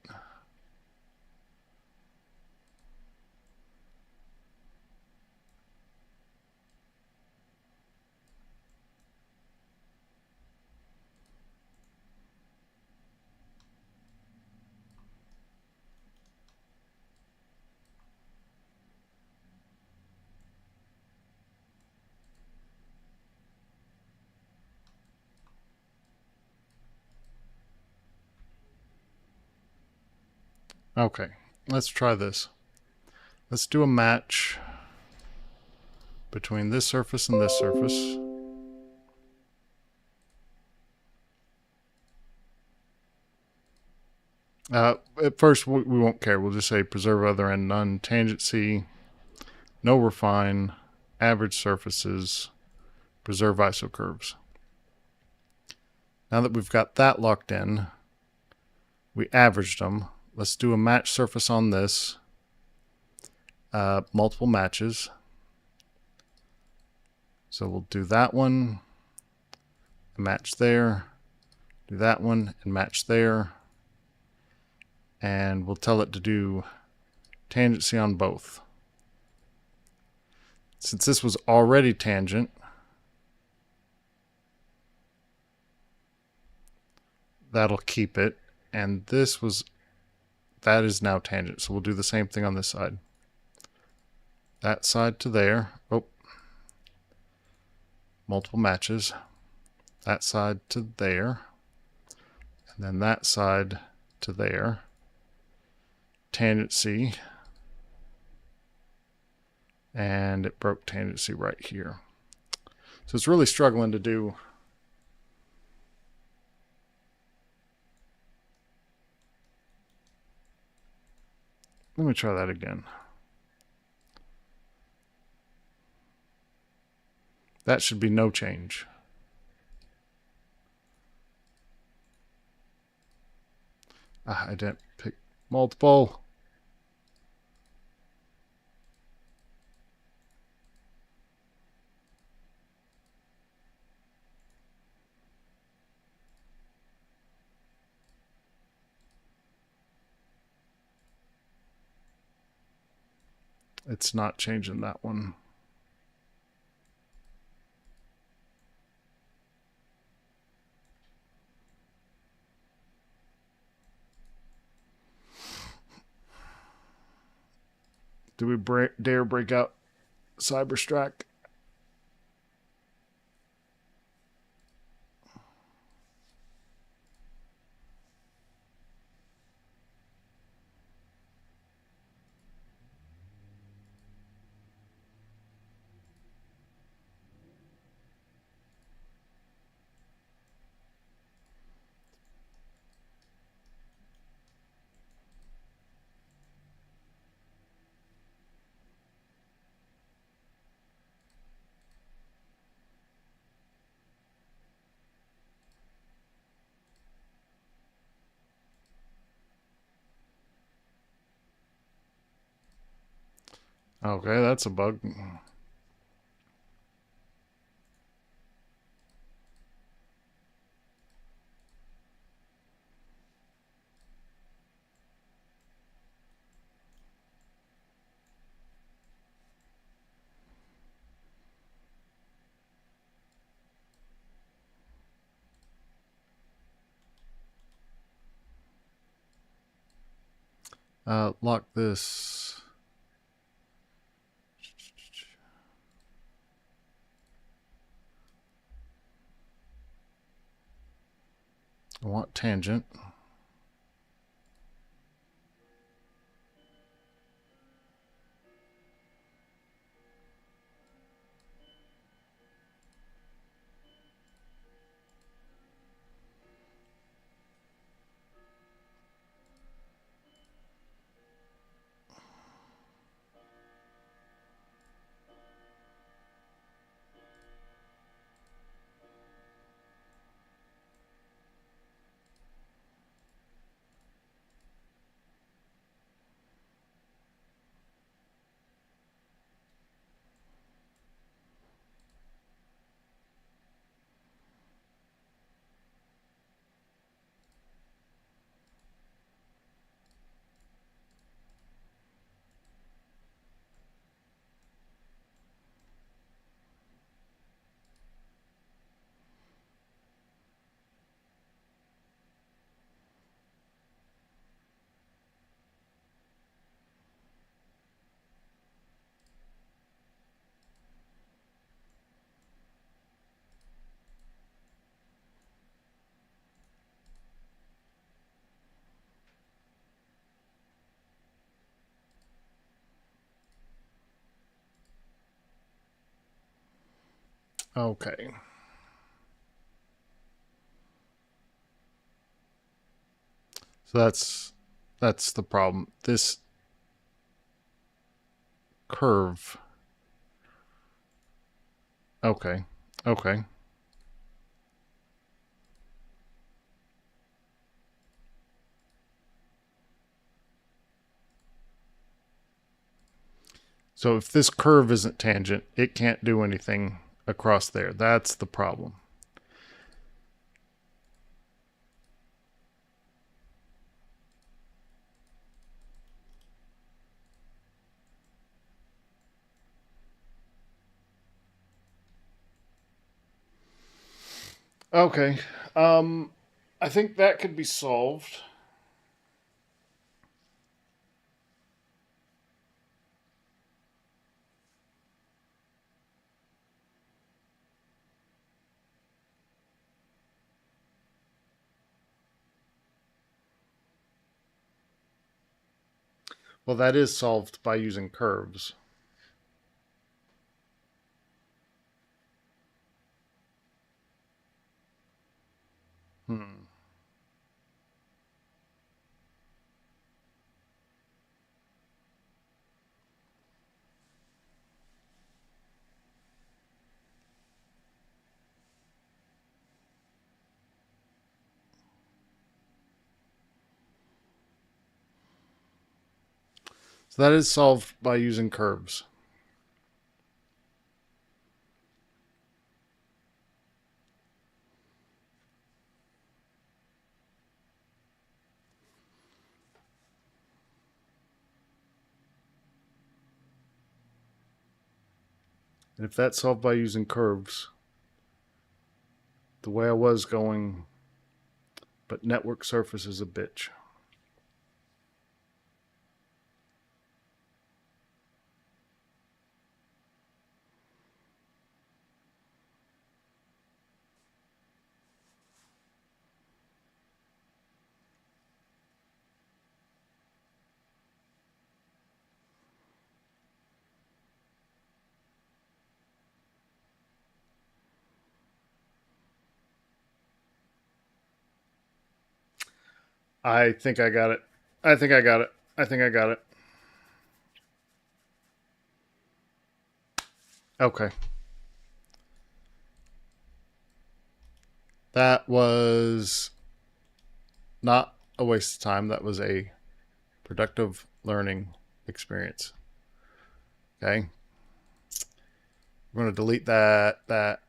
Okay, let's try this. Let's do a match between this surface and this surface. At first, we won't care. We'll just say preserve other end none, tangency, no refine, average surfaces, preserve isocurves. Now that we've got that locked in, we averaged them. Let's do a match surface on this. Multiple matches. So we'll do that one, match there, do that one, and match there. And we'll tell it to do tangency on both. Since this was already tangent, that'll keep it. And that is now tangent. So we'll do the same thing on this side. That side to there. Oh. Multiple matches. That side to there. And then that side to there. Tangency. And it broke tangency right here. So it's really struggling to do. Let me try that again. That should be no change. I didn't pick multiple. It's not changing that one. Do we dare break out Cyberstruck? Okay, that's a bug. Lock this. I want tangent. Okay. So that's the problem. This curve. Okay. Okay. So if this curve isn't tangent, it can't do anything across there. That's the problem. Okay. I think that could be solved. Well, that is solved by using curves. So that is solved by using curves. And if that's solved by using curves, the way I was going, but network surface is a bitch. I think I got it. I think I got it. I think I got it. Okay. That was not a waste of time. That was a productive learning experience. Okay. We're going to delete that,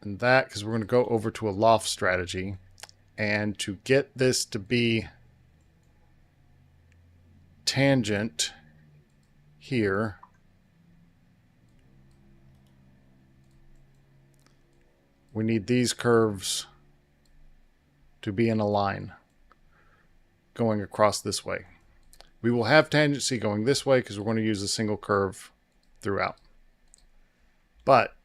and that, because we're going to go over to a loft strategy. And to get this to be tangent here, we need these curves to be in a line going across this way. We will have tangency going this way because we're going to use a single curve throughout. But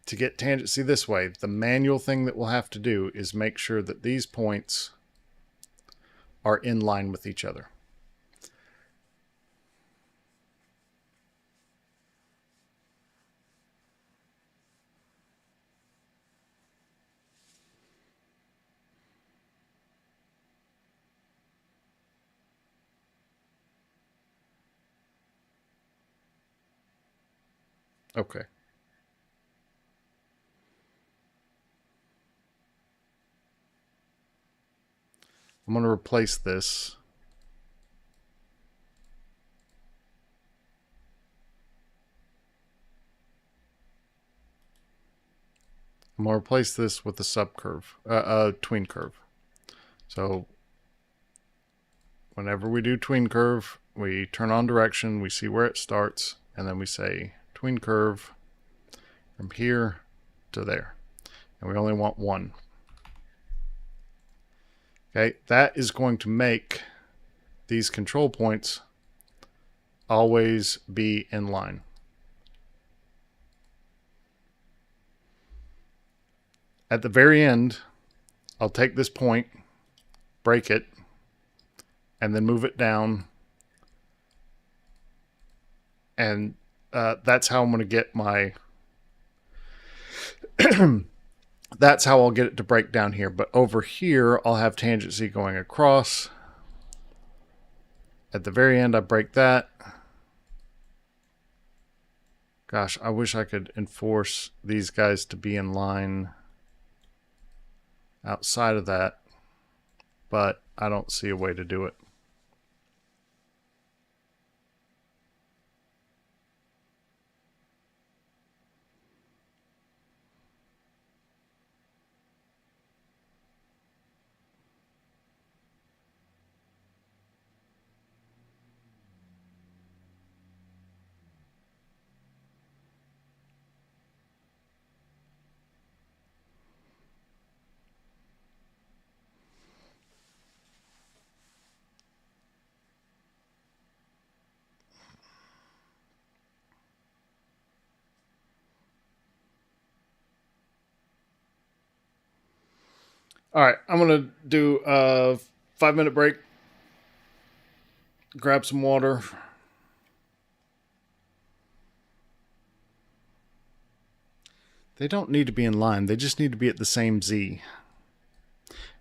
to get tangency this way, the manual thing that we'll have to do is make sure that these points are in line with each other. Okay. I'm going to replace this. I'm going to replace this with a subcurve, tween curve. So whenever we do tween curve, we turn on direction, we see where it starts, and then we say tween curve from here to there. And we only want one. Okay, that is going to make these control points always be in line. At the very end, I'll take this point, break it, and then move it down. And that's how I'm going to get my... that's how I'll get it to break down here. But over here, I'll have tangency going across. At the very end, I break that. Gosh, I wish I could enforce these guys to be in line outside of that, but I don't see a way to do it. All right, I'm going to do a 5-minute break, grab some water, They don't need to be in line. They just need to be at the same Z.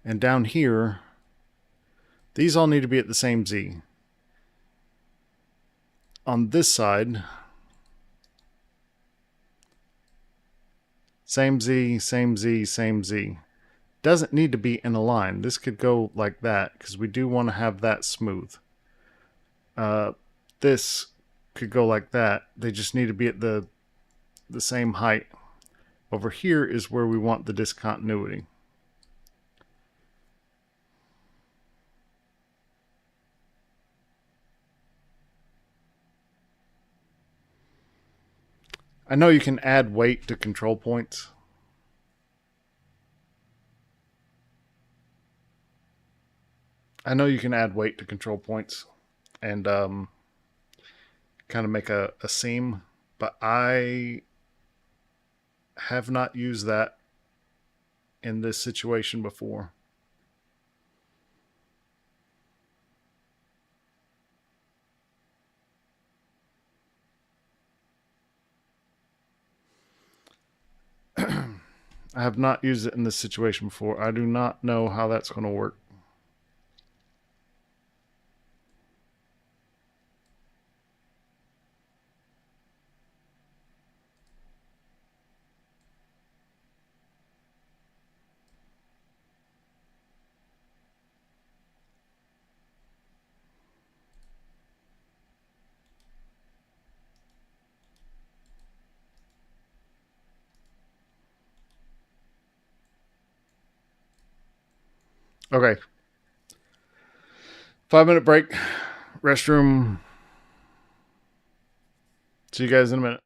And down here, these all need to be at the same Z. On this side, same Z, same Z, same Z. Doesn't need to be in a line. This could go like that because we do want to have that smooth. This could go like that. They just need to be at the same height. Over here is where we want the discontinuity. I know you can add weight to control points. And kind of make a seam, but I have not used that in this situation before. I have not used it in this situation before. I do not know how that's going to work. Okay. 5-minute break. Restroom. See you guys in a minute.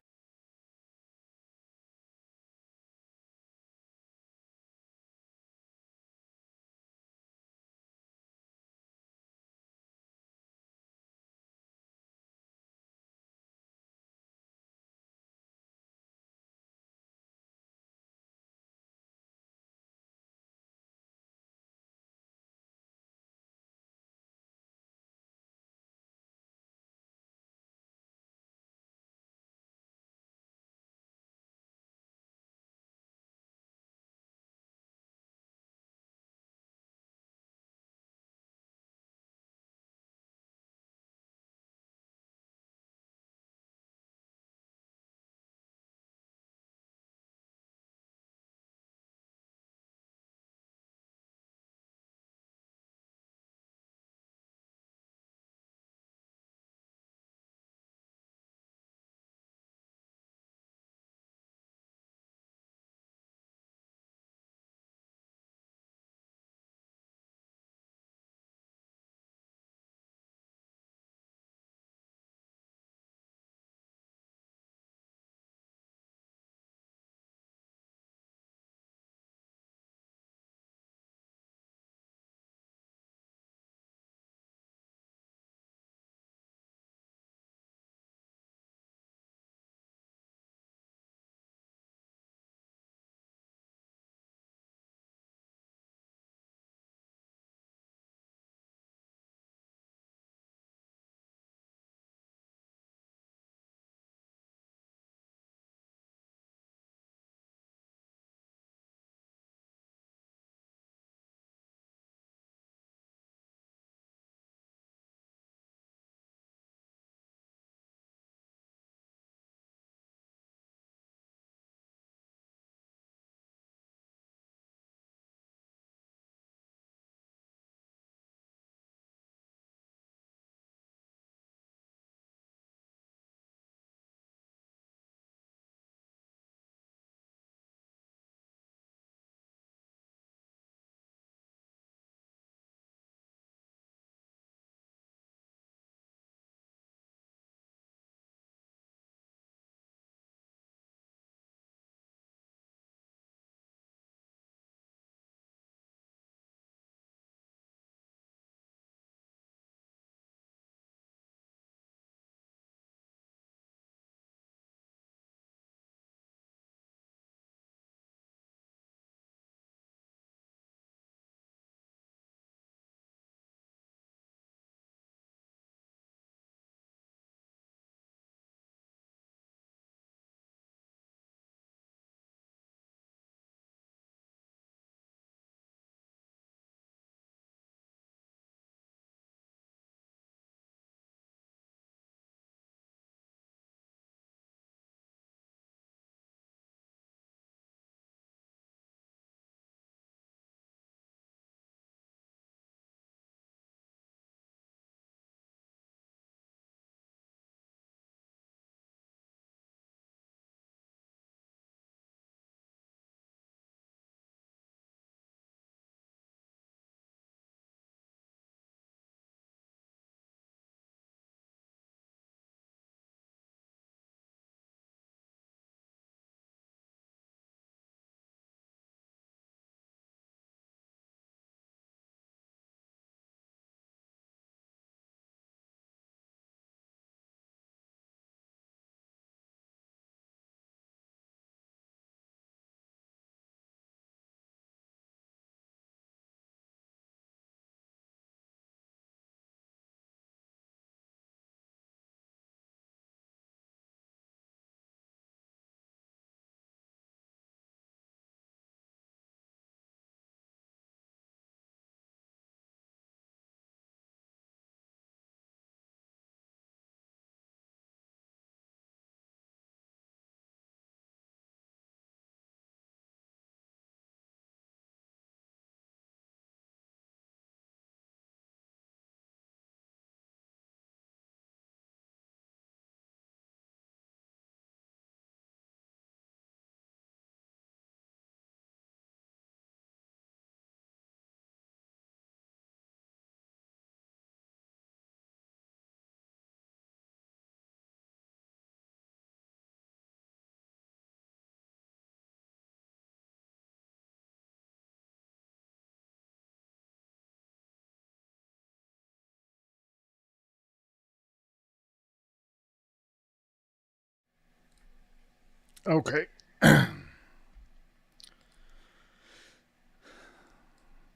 Okay.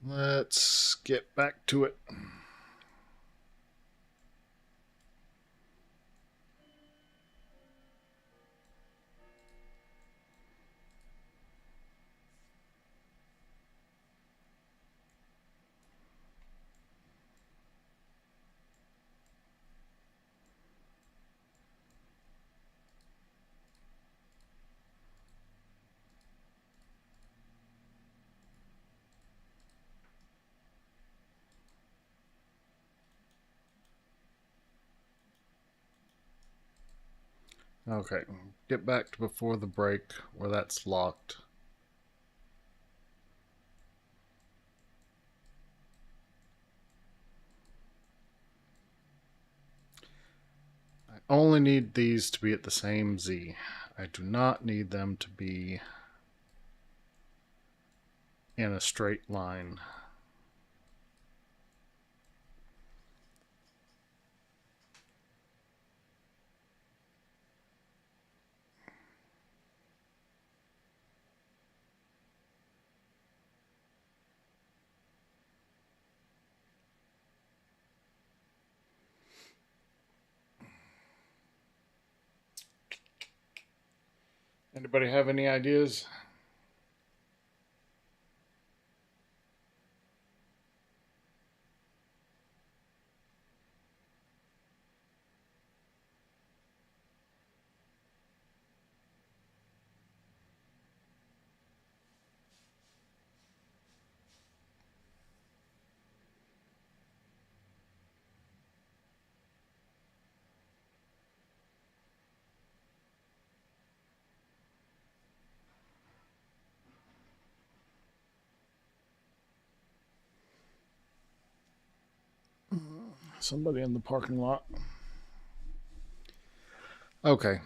Let's get back to it. Okay, get back to before the break where that's locked. I only need these to be at the same Z. I do not need them to be in a straight line. Anybody have any ideas? Somebody in the parking lot. Okay.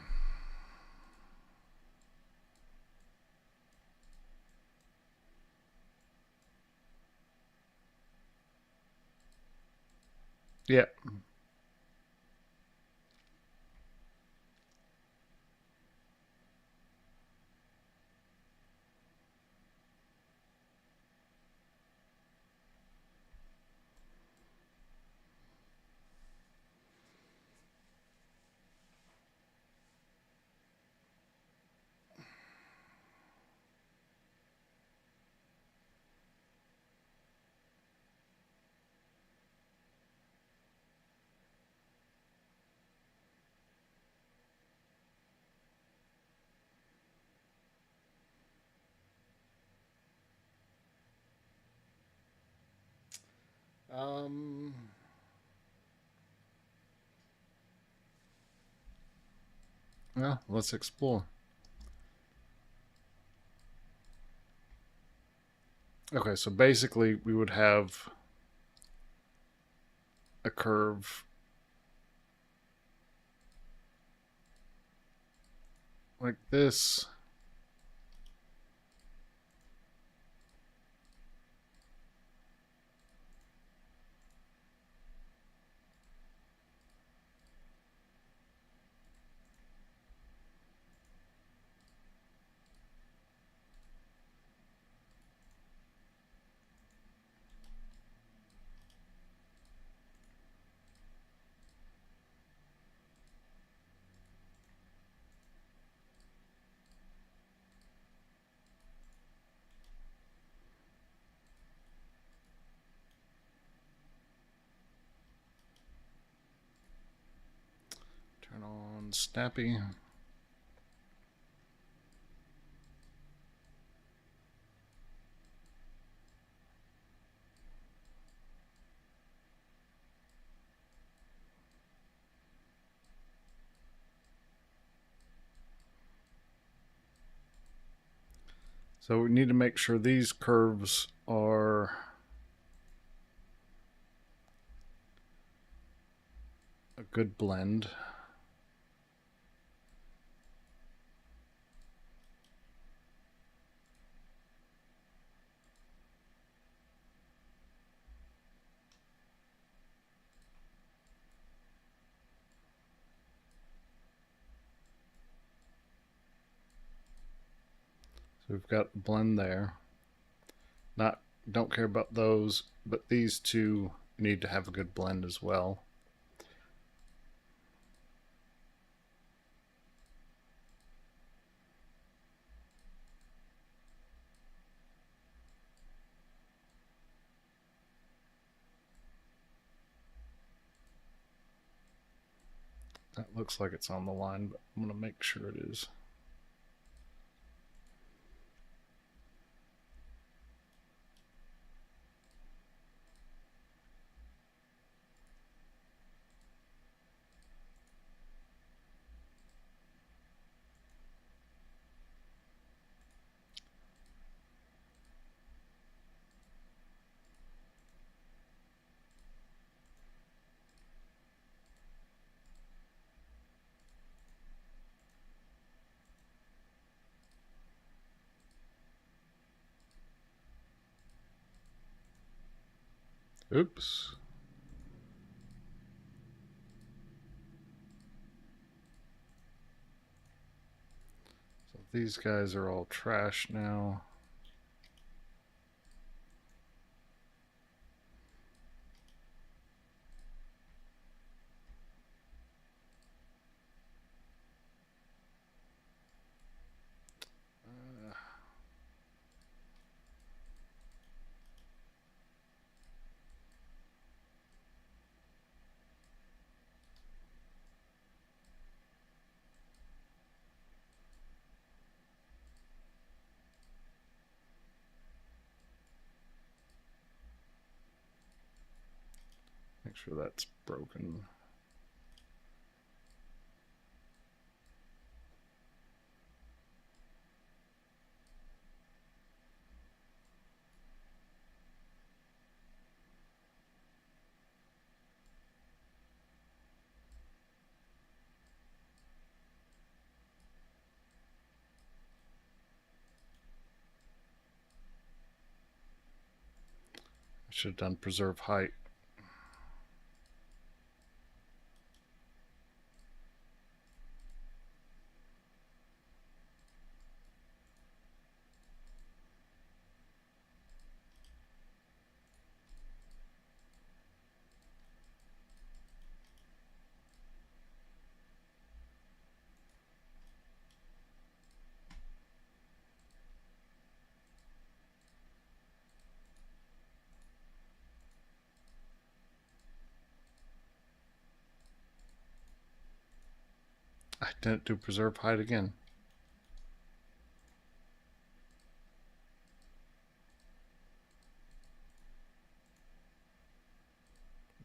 Yeah. Um, yeah, let's explore. Okay, so basically we would have a curve like this. Turn on Snappy. So we need to make sure these curves are a good blend. we've got a blend there. Don't care about those, but these two need to have a good blend as well. That looks like it's on the line, but I'm going to make sure it is. Oops. So these guys are all trash now. Make sure that's broken. I should have done preserve height. I didn't do preserve height again.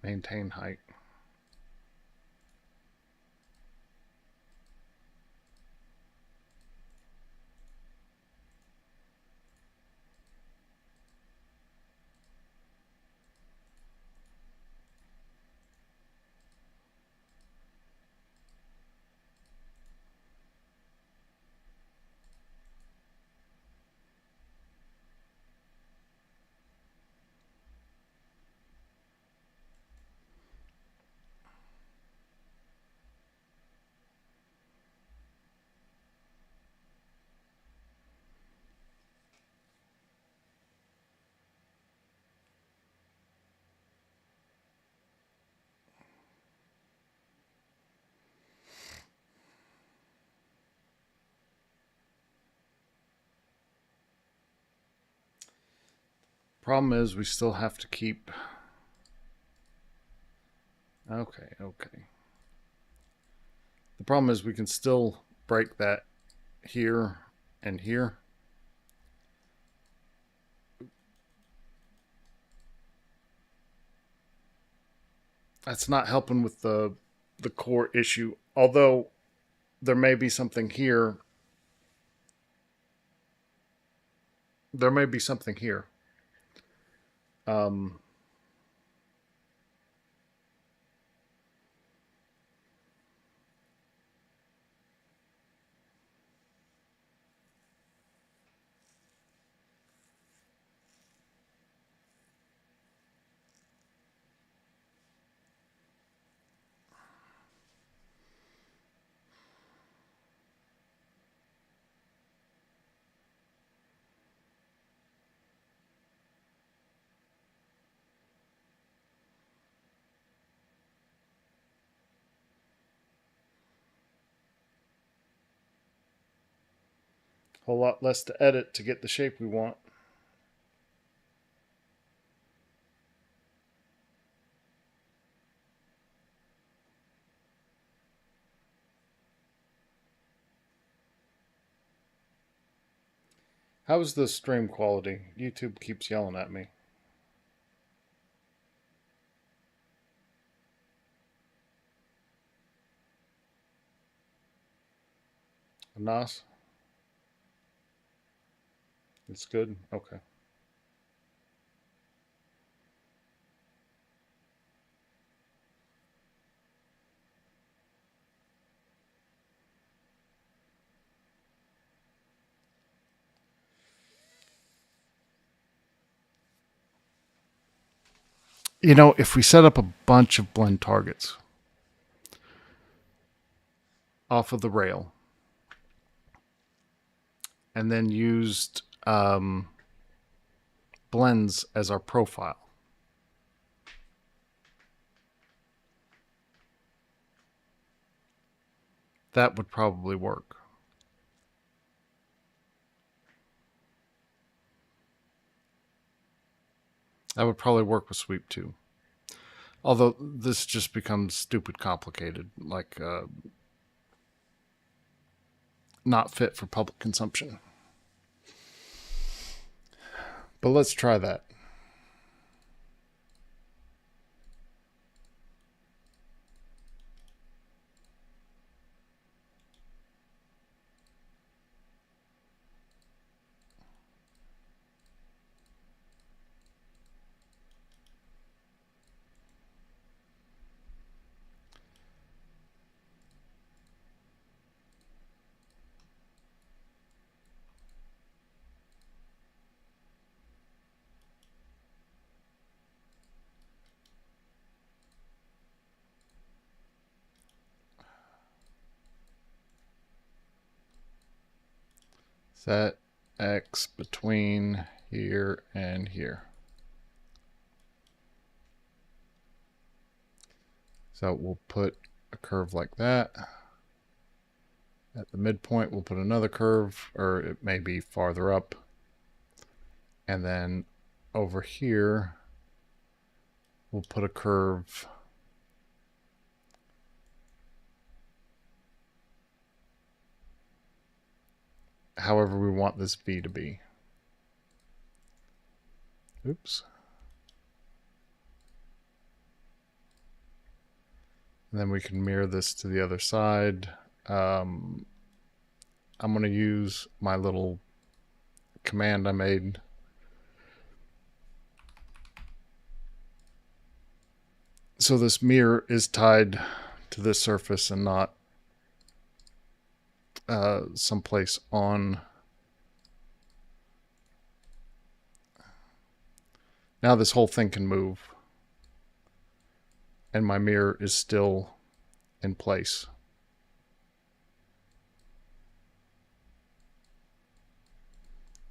Maintain height. Problem is we still have to keep... Okay. The problem is we can still break that here and here. That's not helping with the core issue, although there may be something here. There may be something here. whole lot less to edit to get the shape we want. How's the stream quality? YouTube keeps yelling at me. Nas? It's good? Okay. You know, if we set up a bunch of blend targets off of the rail and then used blends as our profile, that would probably work. That would probably work with sweep too. Although this just becomes stupid complicated, like not fit for public consumption. But let's try that. Set X between here and here. So we'll put a curve like that. At the midpoint, we'll put another curve, or it may be farther up. And then over here, we'll put a curve however we want this V to be. Oops. And then we can mirror this to the other side. I'm going to use my little command I made. So this mirror is tied to this surface and not someplace on. Now this whole thing can move. And my mirror is still in place.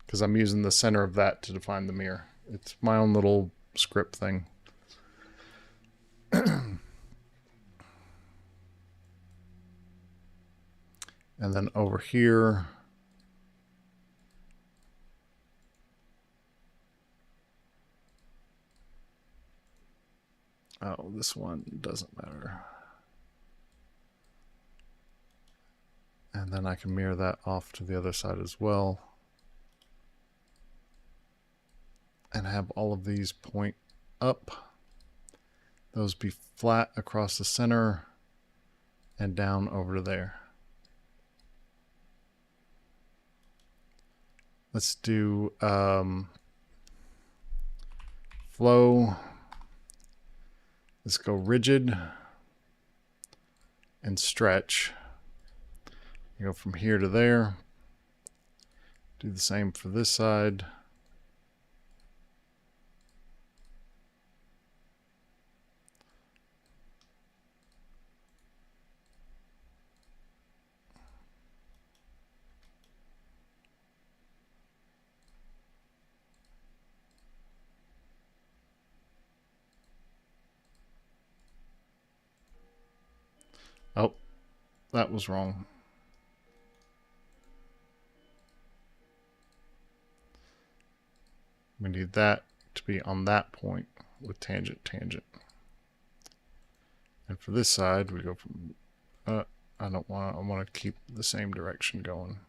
Because I'm using the center of that to define the mirror. It's my own little script thing. And then over here, oh, this one doesn't matter. And then I can mirror that off to the other side as well. And have all of these point up. Those be flat across the center and down over to there. Let's do flow. Let's go rigid and stretch. You go from here to there. Do the same for this side. Oh, that was wrong. We need that to be on that point with tangent, tangent. And for this side, we go from, I want to keep the same direction going.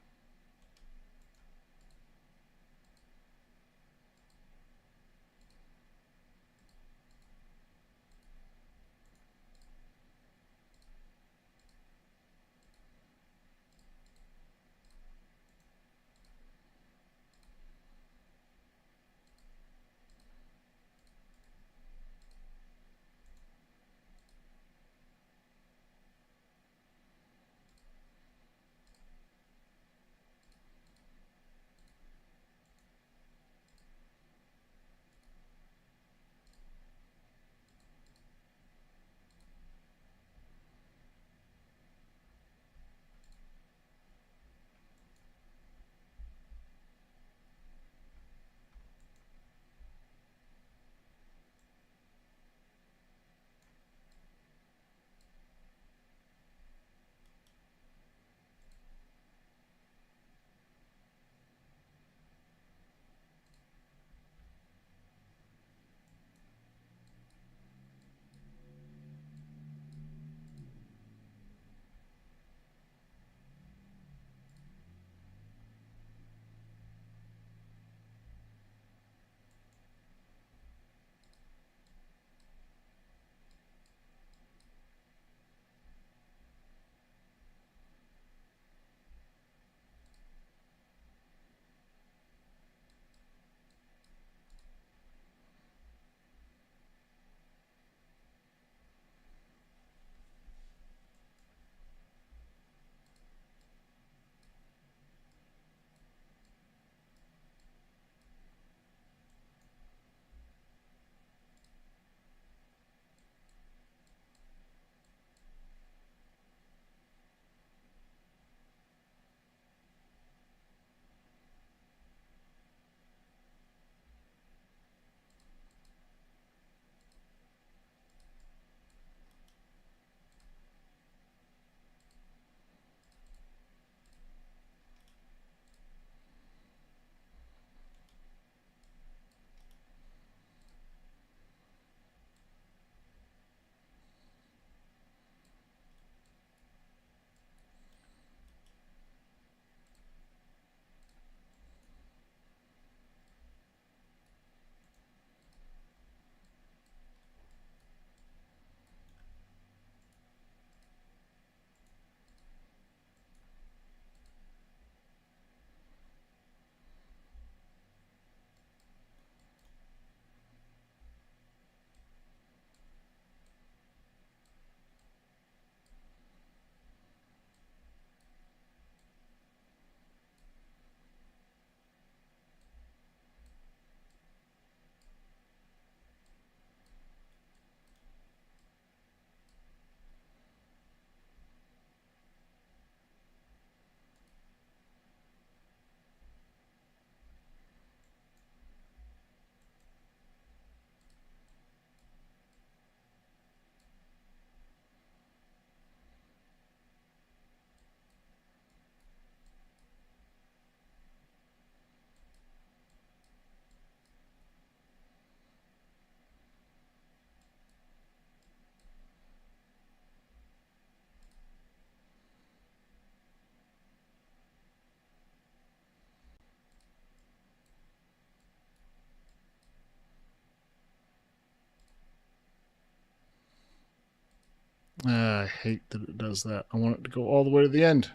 I hate that it does that. I want it to go all the way to the end.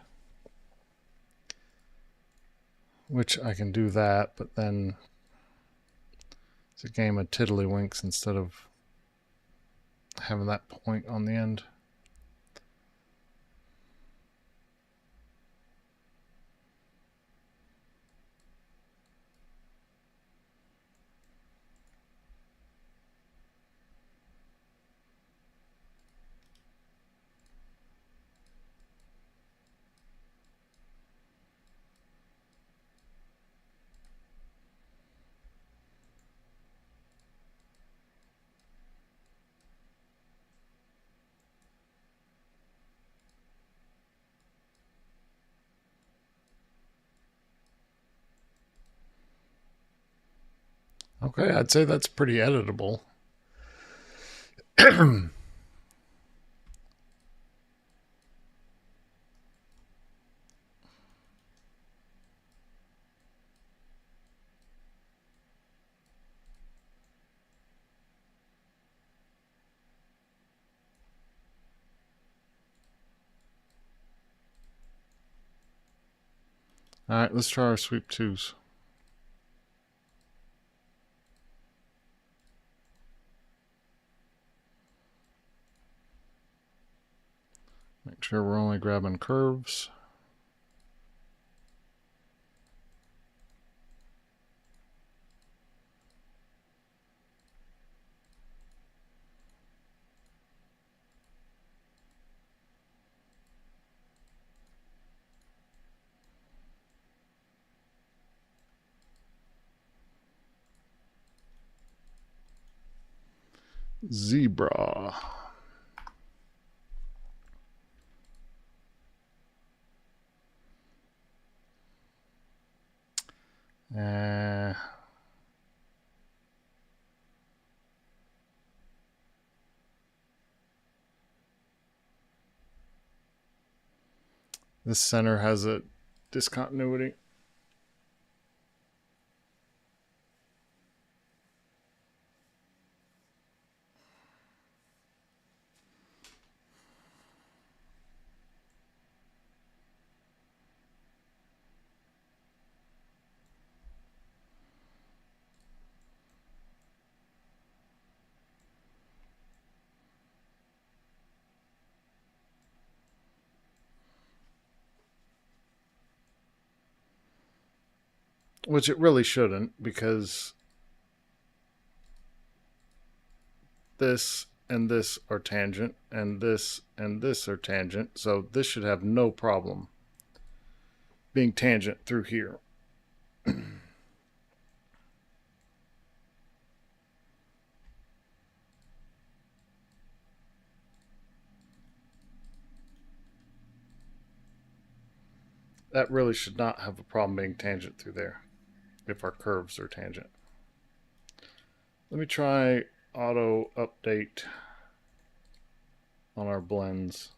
Which I can do that, but then it's a game of tiddlywinks instead of having that point on the end. Okay, I'd say that's pretty editable. All right, let's try our sweep twos. Make sure we're only grabbing curves. Zebra. This center has a discontinuity. Which it really shouldn't, because this and this are tangent, and this are tangent, so this should have no problem being tangent through here. That really should not have a problem being tangent through there if our curves are tangent. Let me try auto update on our blends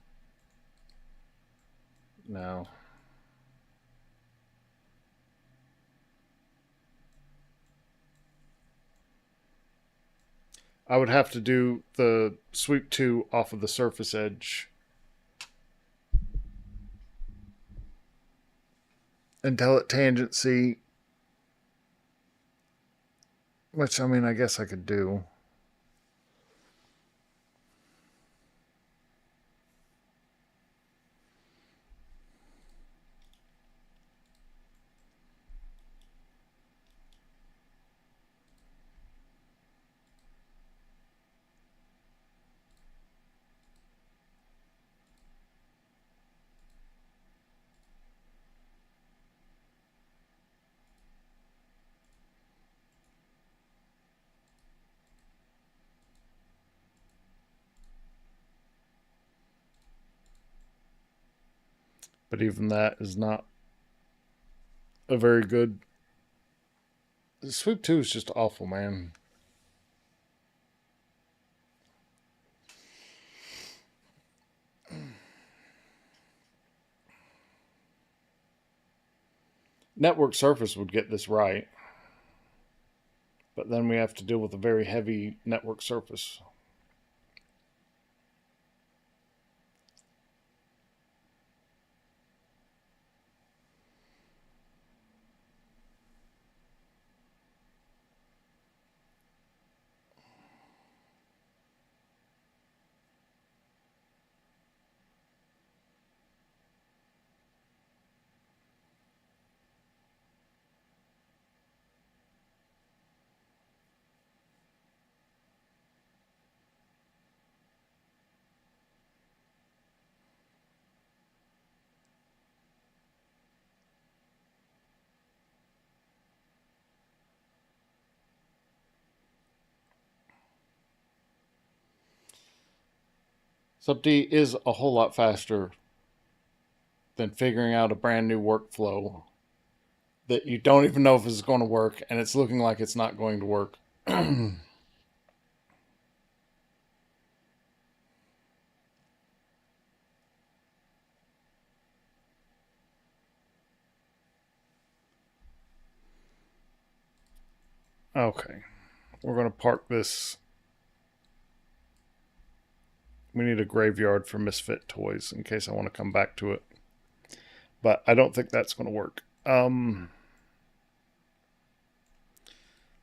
now. I would have to do the sweep 2 off of the surface edge and tell it tangency, which, I mean, I guess I could do. But even that is not a very good. Sweep 2 is just awful, man. Network surface would get this right, but then we have to deal with a very heavy network surface. Sub-D is a whole lot faster than figuring out a brand new workflow that you don't even know if it's going to work, and it's looking like it's not going to work. Okay, we're going to park this. We need a graveyard for misfit toys in case I want to come back to it. But I don't think that's going to work.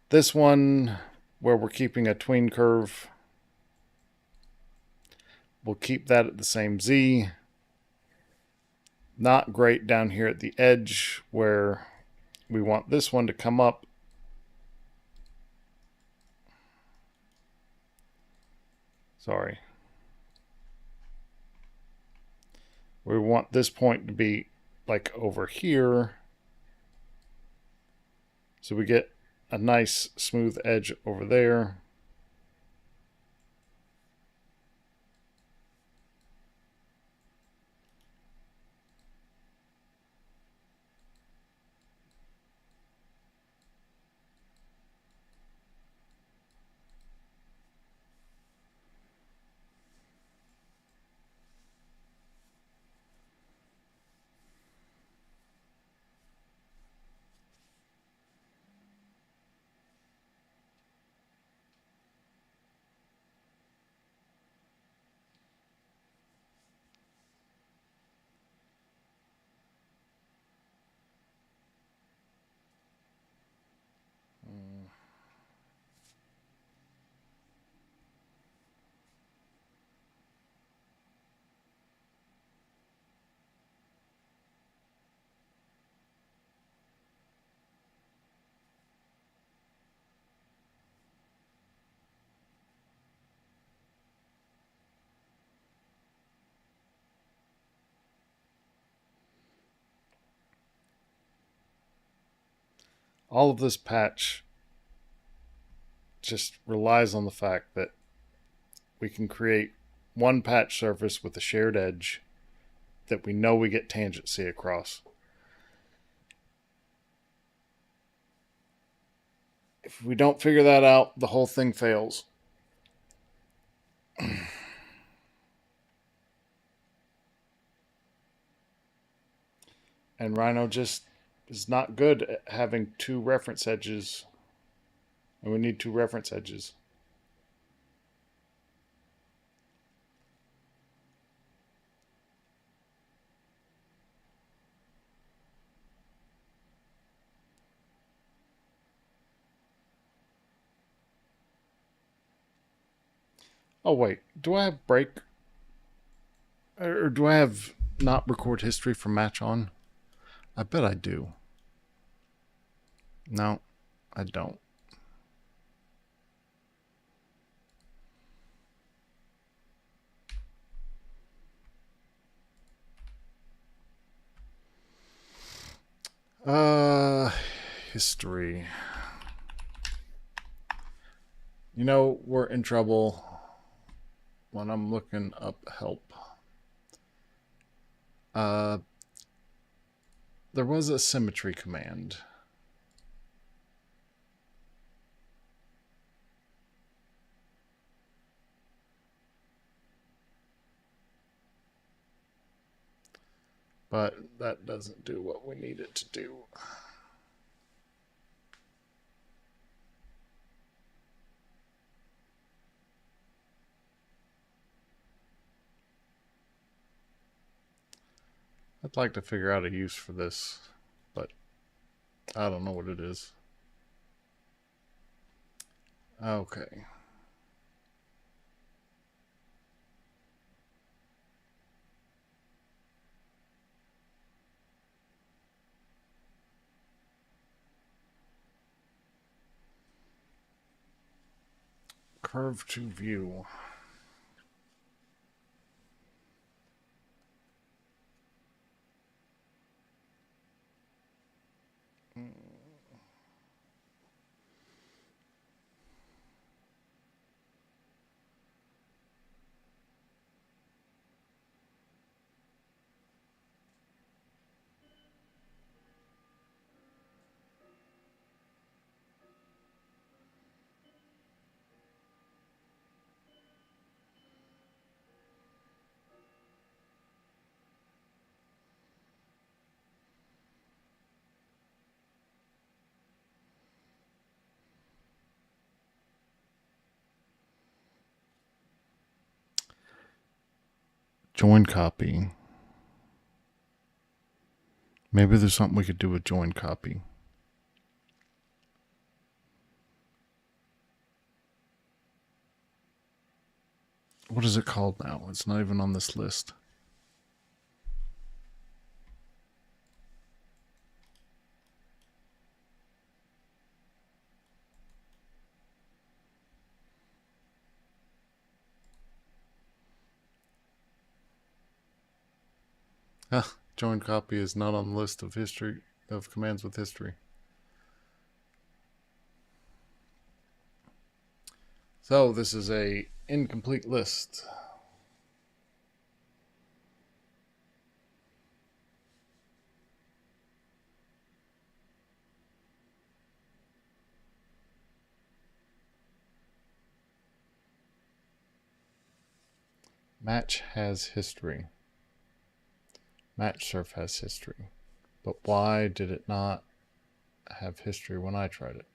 This one, where we're keeping a tween curve, we'll keep that at the same Z. Not great down here at the edge where we want this one to come up. Sorry. We want this point to be like over here. So we get a nice smooth edge over there. All of this patch just relies on the fact that we can create one patch surface with a shared edge that we know we get tangency across. If we don't figure that out, the whole thing fails. And Rhino just is not good at having two reference edges. And we need two reference edges. Oh wait, do I have break? Or do I have not record history for match on? I bet I do. No, I don't. History. You know, we're in trouble when I'm looking up help. There was a symmetry command. But that doesn't do what we need it to do. I'd like to figure out a use for this, but I don't know what it is. Okay. Curve to view. Join copy. Maybe there's something we could do with join copy. What is it called now? It's not even on this list. Join copy is not on the list of history of commands with history. So this is a incomplete list. Match has history. Match surf has history. But why did it not have history when I tried it?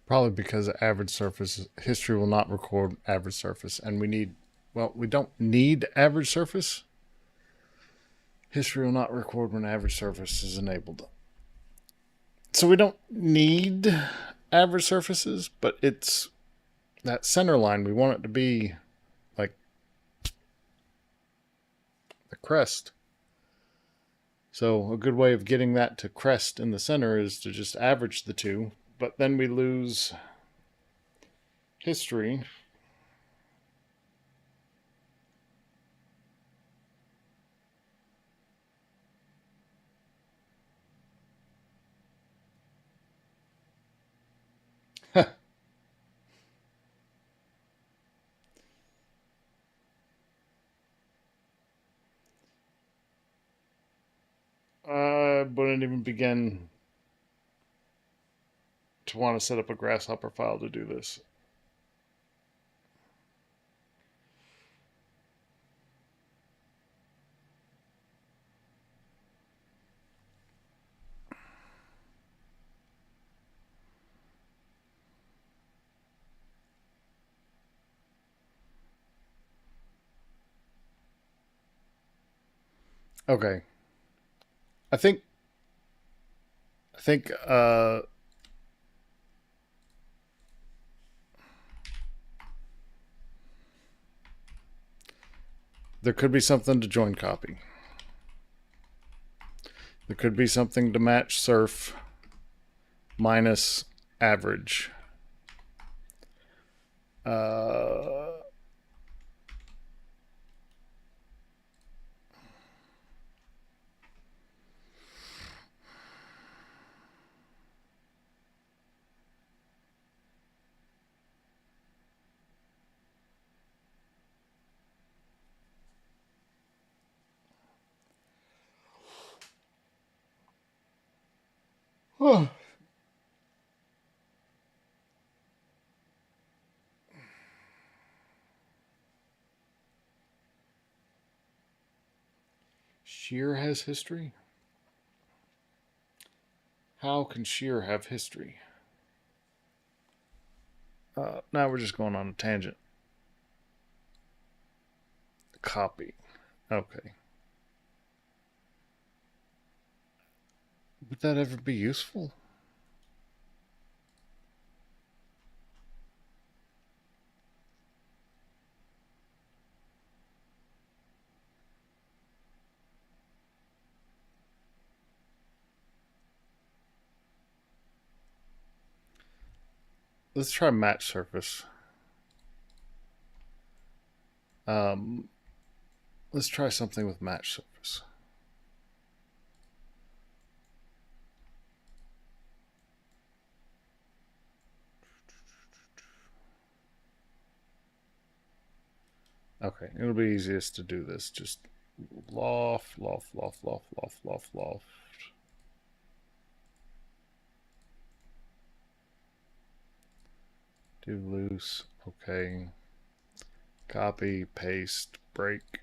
Probably because average surface history will not record average surface, and we don't need average surface. History will not record when average surface is enabled. So we don't need average surfaces, but it's that center line. We want it to be like the crest. So a good way of getting that to crest in the center is to just average the two, but then we lose history. I wouldn't even begin to want to set up a grasshopper file to do this. Okay. I think there could be something to join copy. There could be something to match surf minus average. Shear has history? How can shear have history? Now we're just going on a tangent. Copy. Okay. Would that ever be useful? Let's try match surface. Let's try something with match surface. Okay, it'll be easiest to do this. Just loft, loft, loft, loft, loft, loft, loft. Do loose. Okay. Copy, paste, break.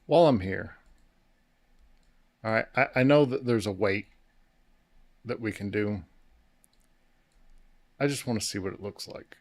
While I'm here, all right, I know that there's a weight that we can do. I just want to see what it looks like.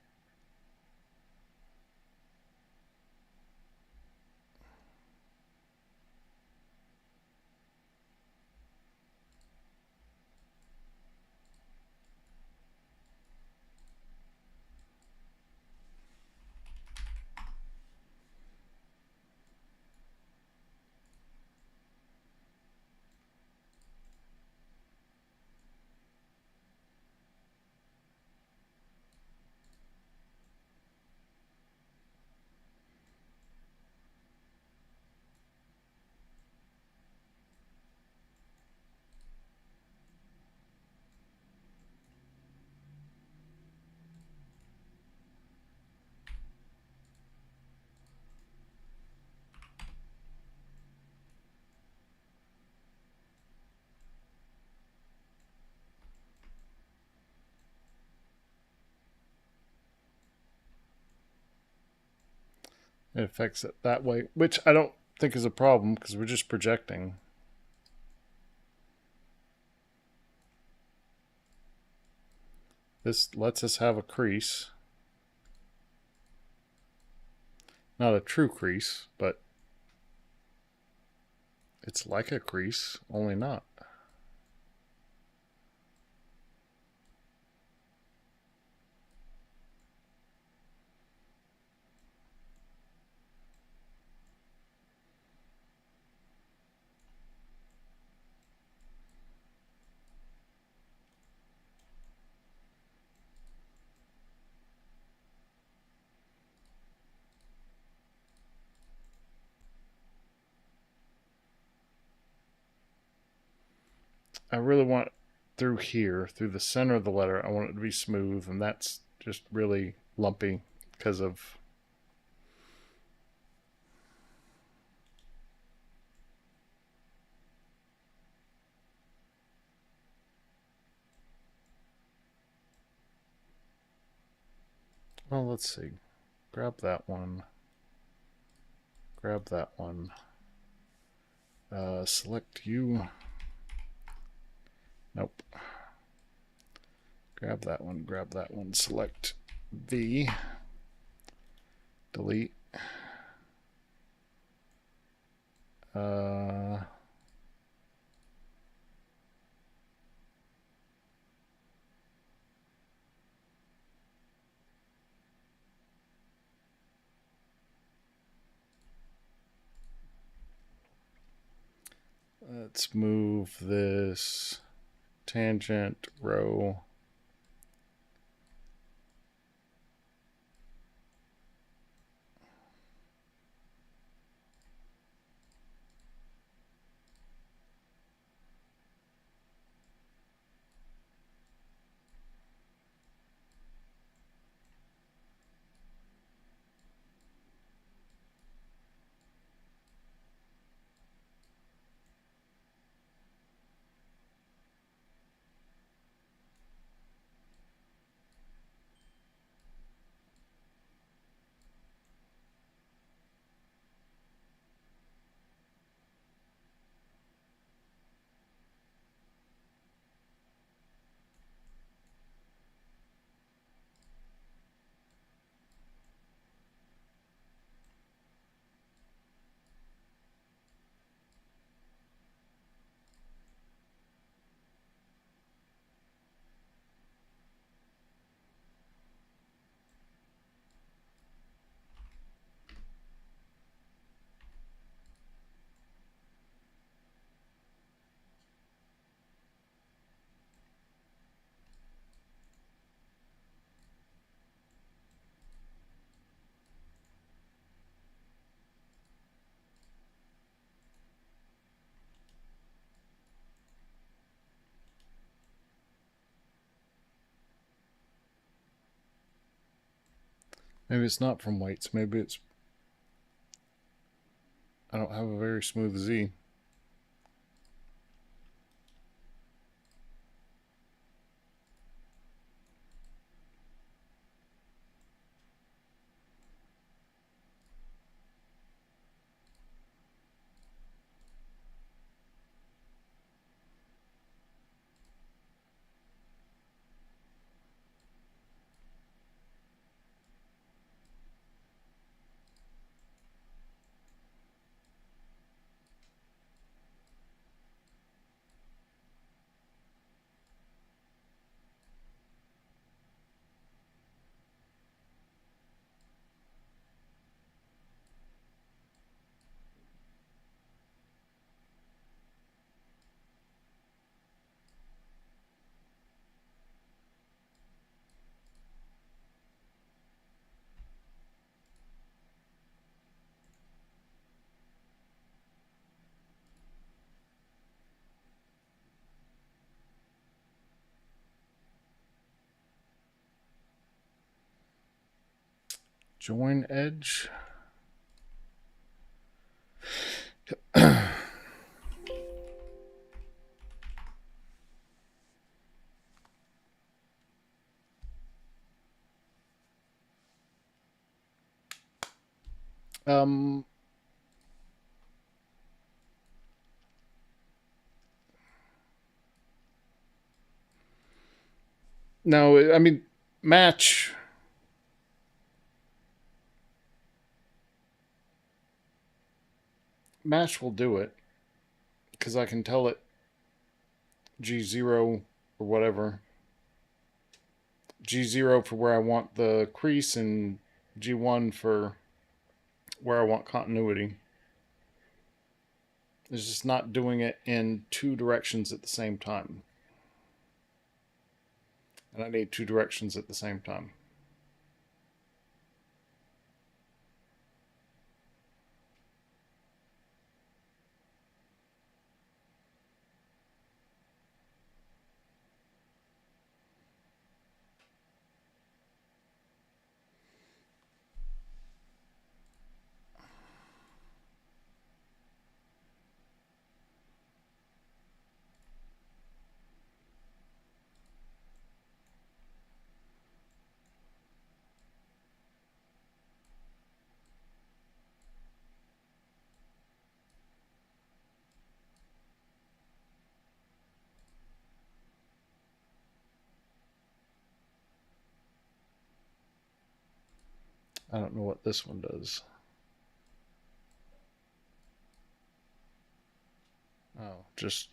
It affects it that way, which I don't think is a problem because we're just projecting. This lets us have a crease. Not a true crease, but it's like a crease, only not. I really want through here, through the center of the letter, I want it to be smooth, and that's just really lumpy because of. Well, let's see. Grab that one. Grab that one. Select you. Nope. Grab that one. Grab that one. Select V. Delete. Let's move this tangent row. Maybe it's not from weights. Maybe it's... I don't have a very smooth Z. Join edge. No, I mean, match. Match will do it. Because I can tell it G0 or whatever. G0 for where I want the crease and G1 for where I want continuity. It's just not doing it in two directions at the same time. And I need two directions at the same time. I don't know what this one does. Oh, just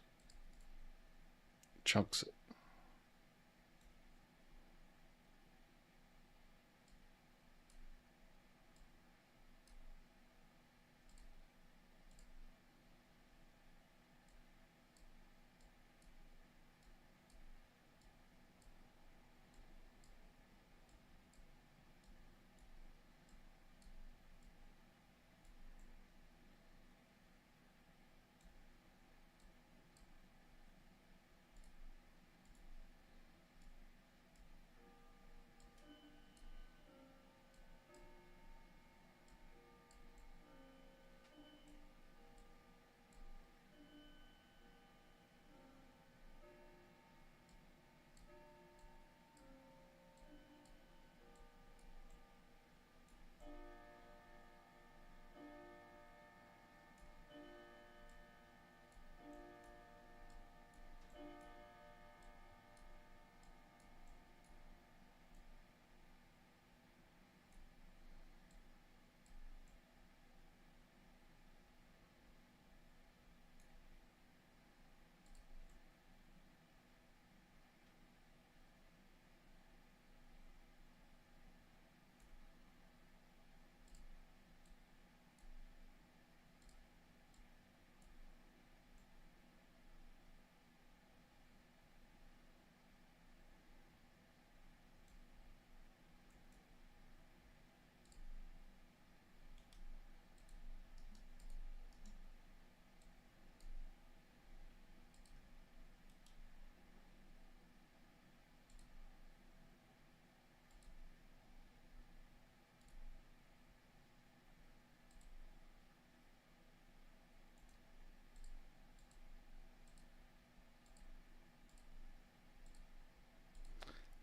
chunks it.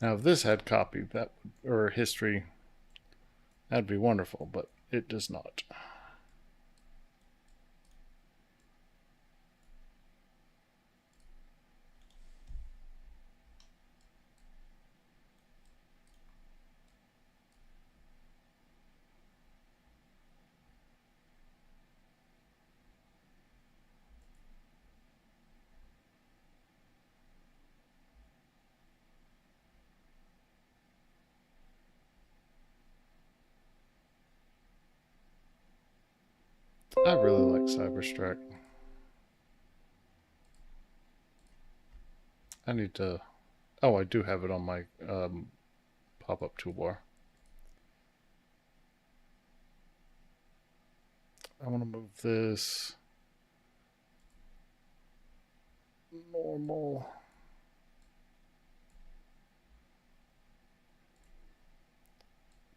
Now, if this had copy that or history, that'd be wonderful, but it does not. I really like CyberStrack. I need to... Oh, I do have it on my pop-up toolbar. I want to move this normal.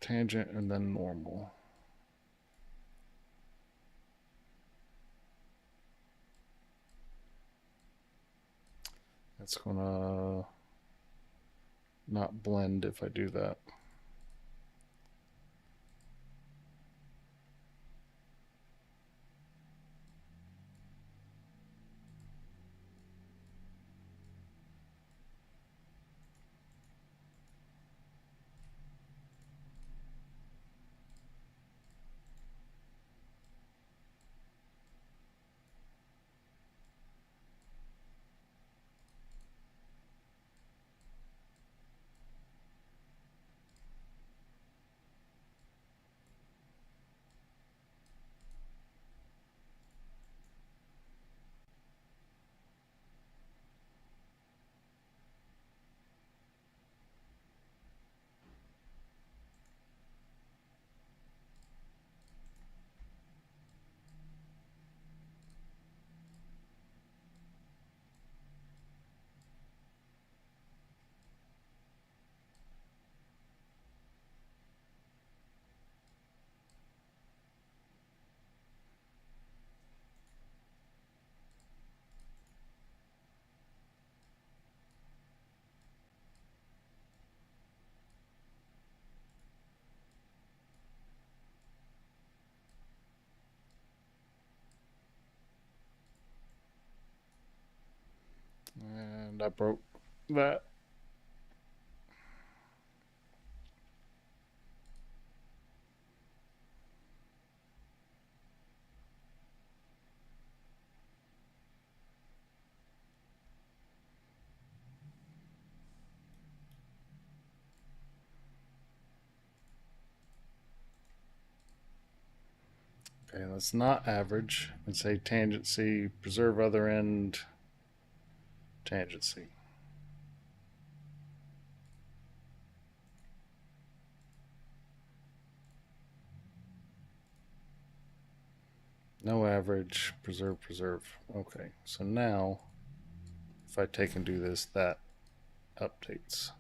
Tangent and then normal. It's gonna not blend if I do that. And I broke that. Okay, let's not average and say tangency, preserve other end, tangency. No average, preserve, preserve. Okay, so now if I take and do this, that updates.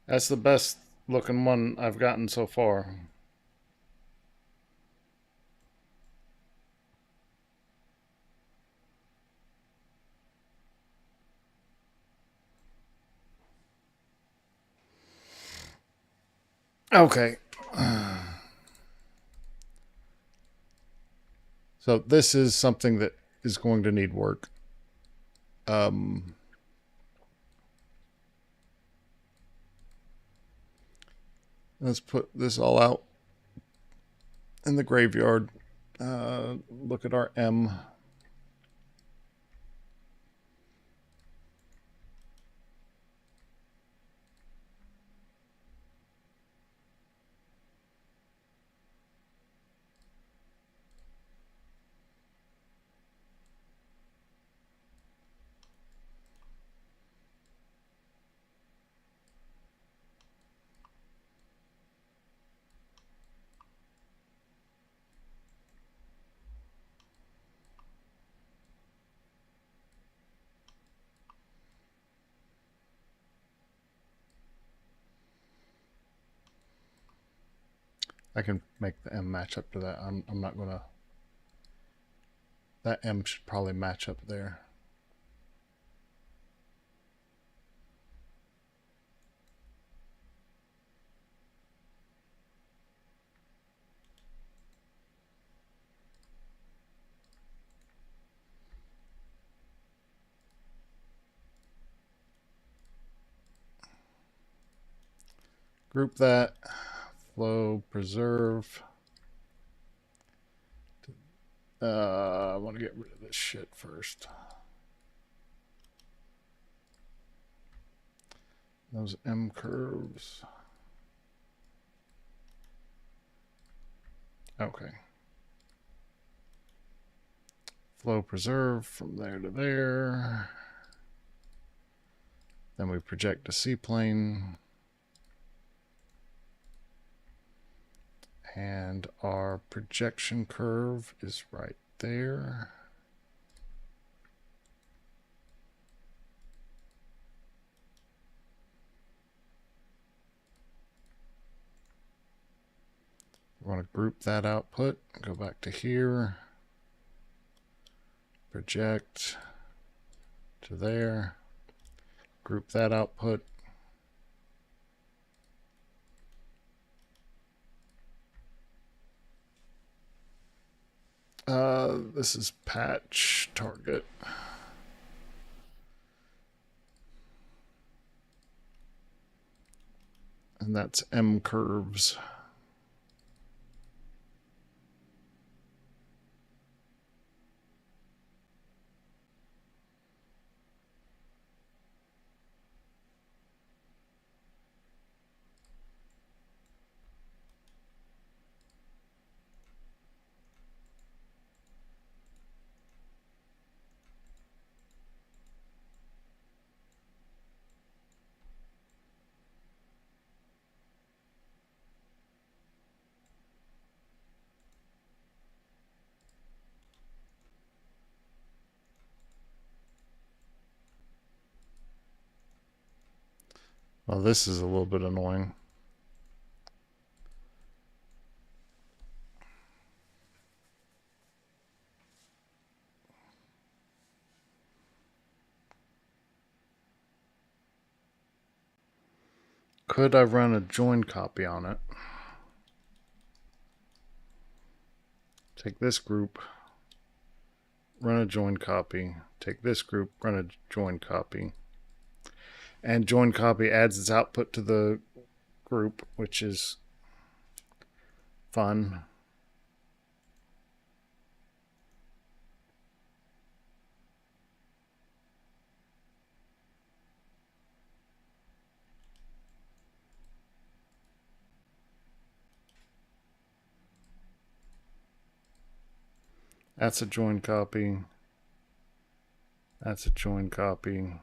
That's the best looking one I've gotten so far. Okay. So this is something that is going to need work. Let's put this all out in the graveyard. Look at our M. I can make the M match up to that. I'm not gonna. That M should probably match up there. Group that. Flow, preserve. I want to get rid of this shit first. Those M curves. Okay. Flow preserve from there to there. Then we project a C-plane. And our projection curve is right there. We want to group that output. Go back to here. Project to there. Group that output. This is patch target. And that's M curves. Well, this is a little bit annoying. Could I run a join copy on it? Take this group, run a join copy. Take this group, run a join copy. And join copy adds its output to the group, which is fun. That's a join copy. That's a join copy.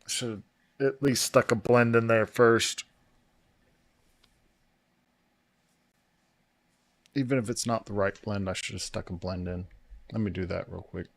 Should have at least stuck a blend in there first. Even if it's not the right blend, I should have stuck a blend in. Let me do that real quick.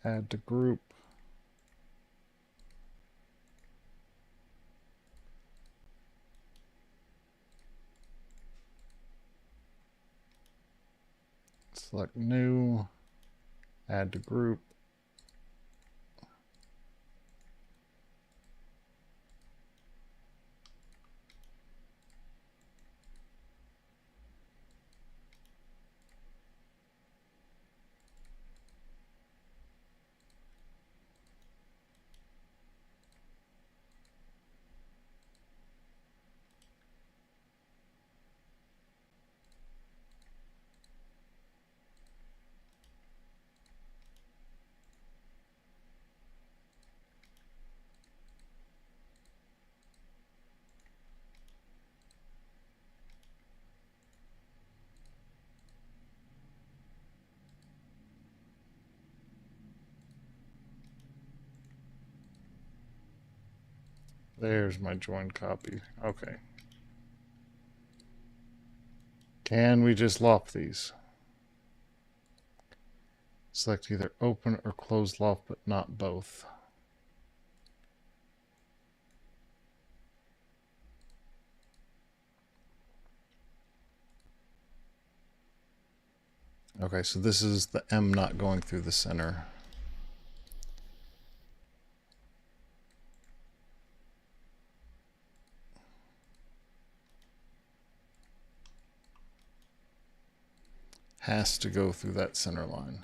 Add to group. Select new, add to group. There's my join copy. Okay. Can we just loft these? Select either open or close loft, but not both. Okay, so this is the M not going through the center. Has to go through that center line.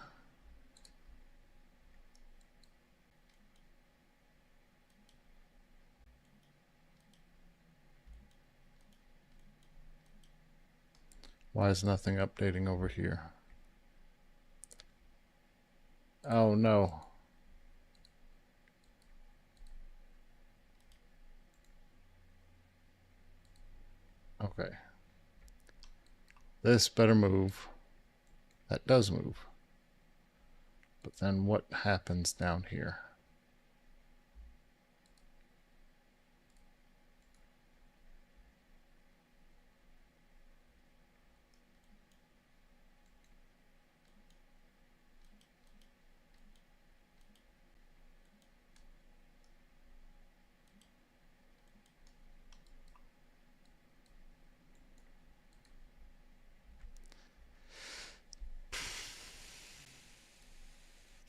Why is nothing updating over here? Oh no. Okay. This better move. That does move. But then what happens down here?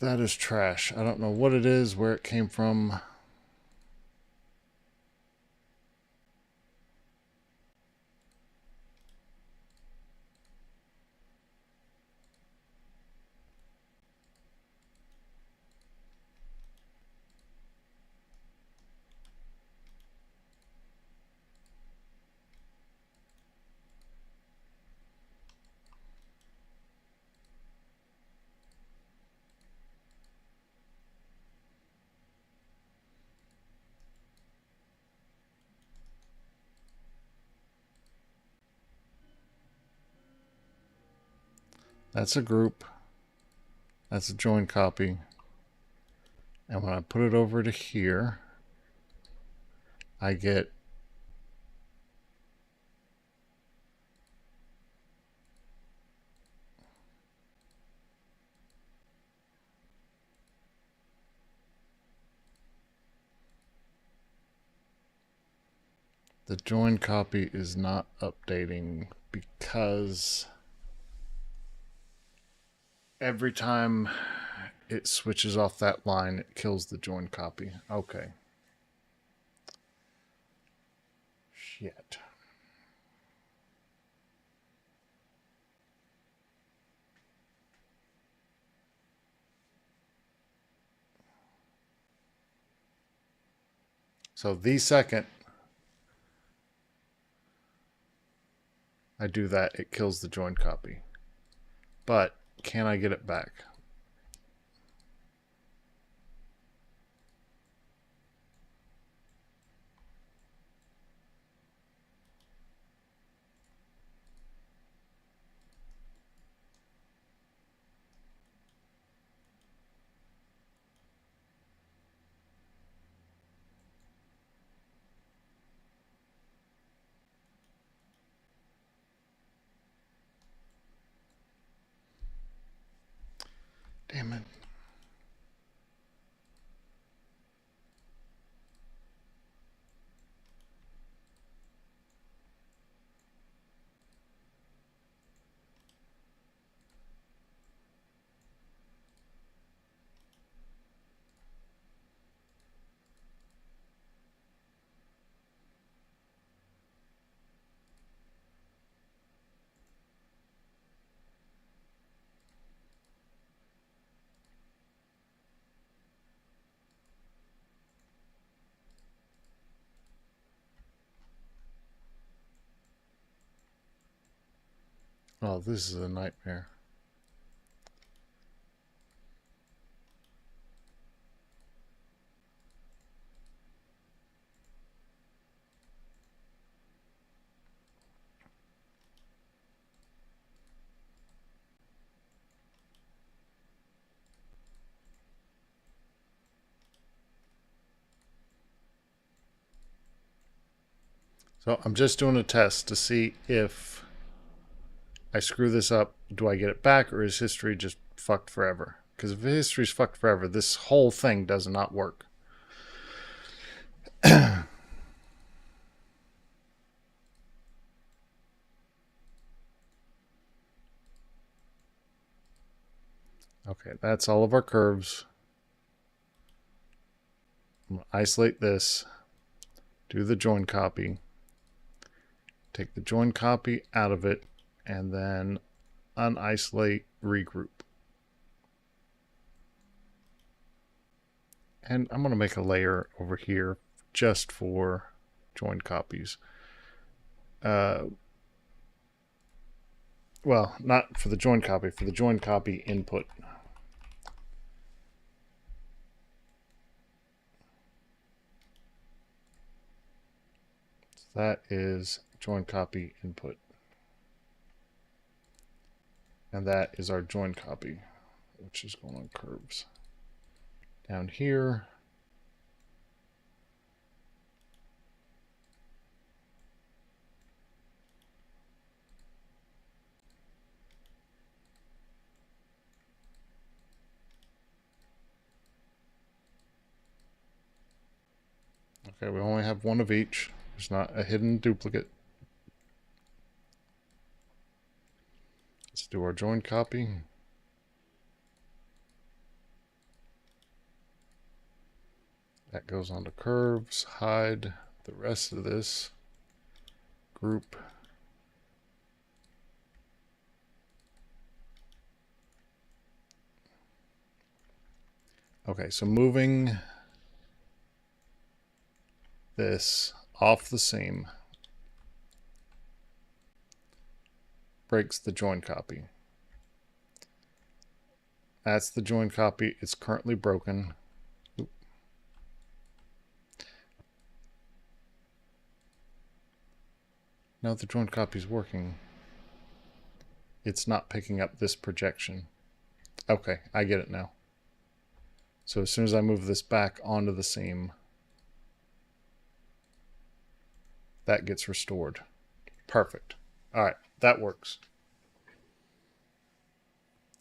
That is trash. I don't know what it is, where it came from. That's a group. That's a join copy. And when I put it over to here, I get the join copy is not updating because every time it switches off that line, it kills the join copy. Okay. Shit. So the second I do that, it kills the join copy. But can I get it back? Damn it. Oh, this is a nightmare. So I'm just doing a test to see if I screw this up, do I get it back, or is history just fucked forever? Because if history's fucked forever, this whole thing does not work. Okay, that's all of our curves. I'm going to isolate this, do the join copy, take the join copy out of it, and then unisolate, regroup. And I'm going to make a layer over here just for join copies. Well, not for the join copy, for the join copy input. So that is join copy input. And that is our join copy, which is going on curves. Down here, okay, we only have one of each. There's not a hidden duplicate. Let's do our join copy. That goes onto curves, hide the rest of this, group. Okay, so moving this off the seam breaks the join copy. That's the join copy. It's currently broken. Oop. Now the join copy is working. It's not picking up this projection. Okay, I get it now. So as soon as I move this back onto the seam, that gets restored. Perfect. All right, that works.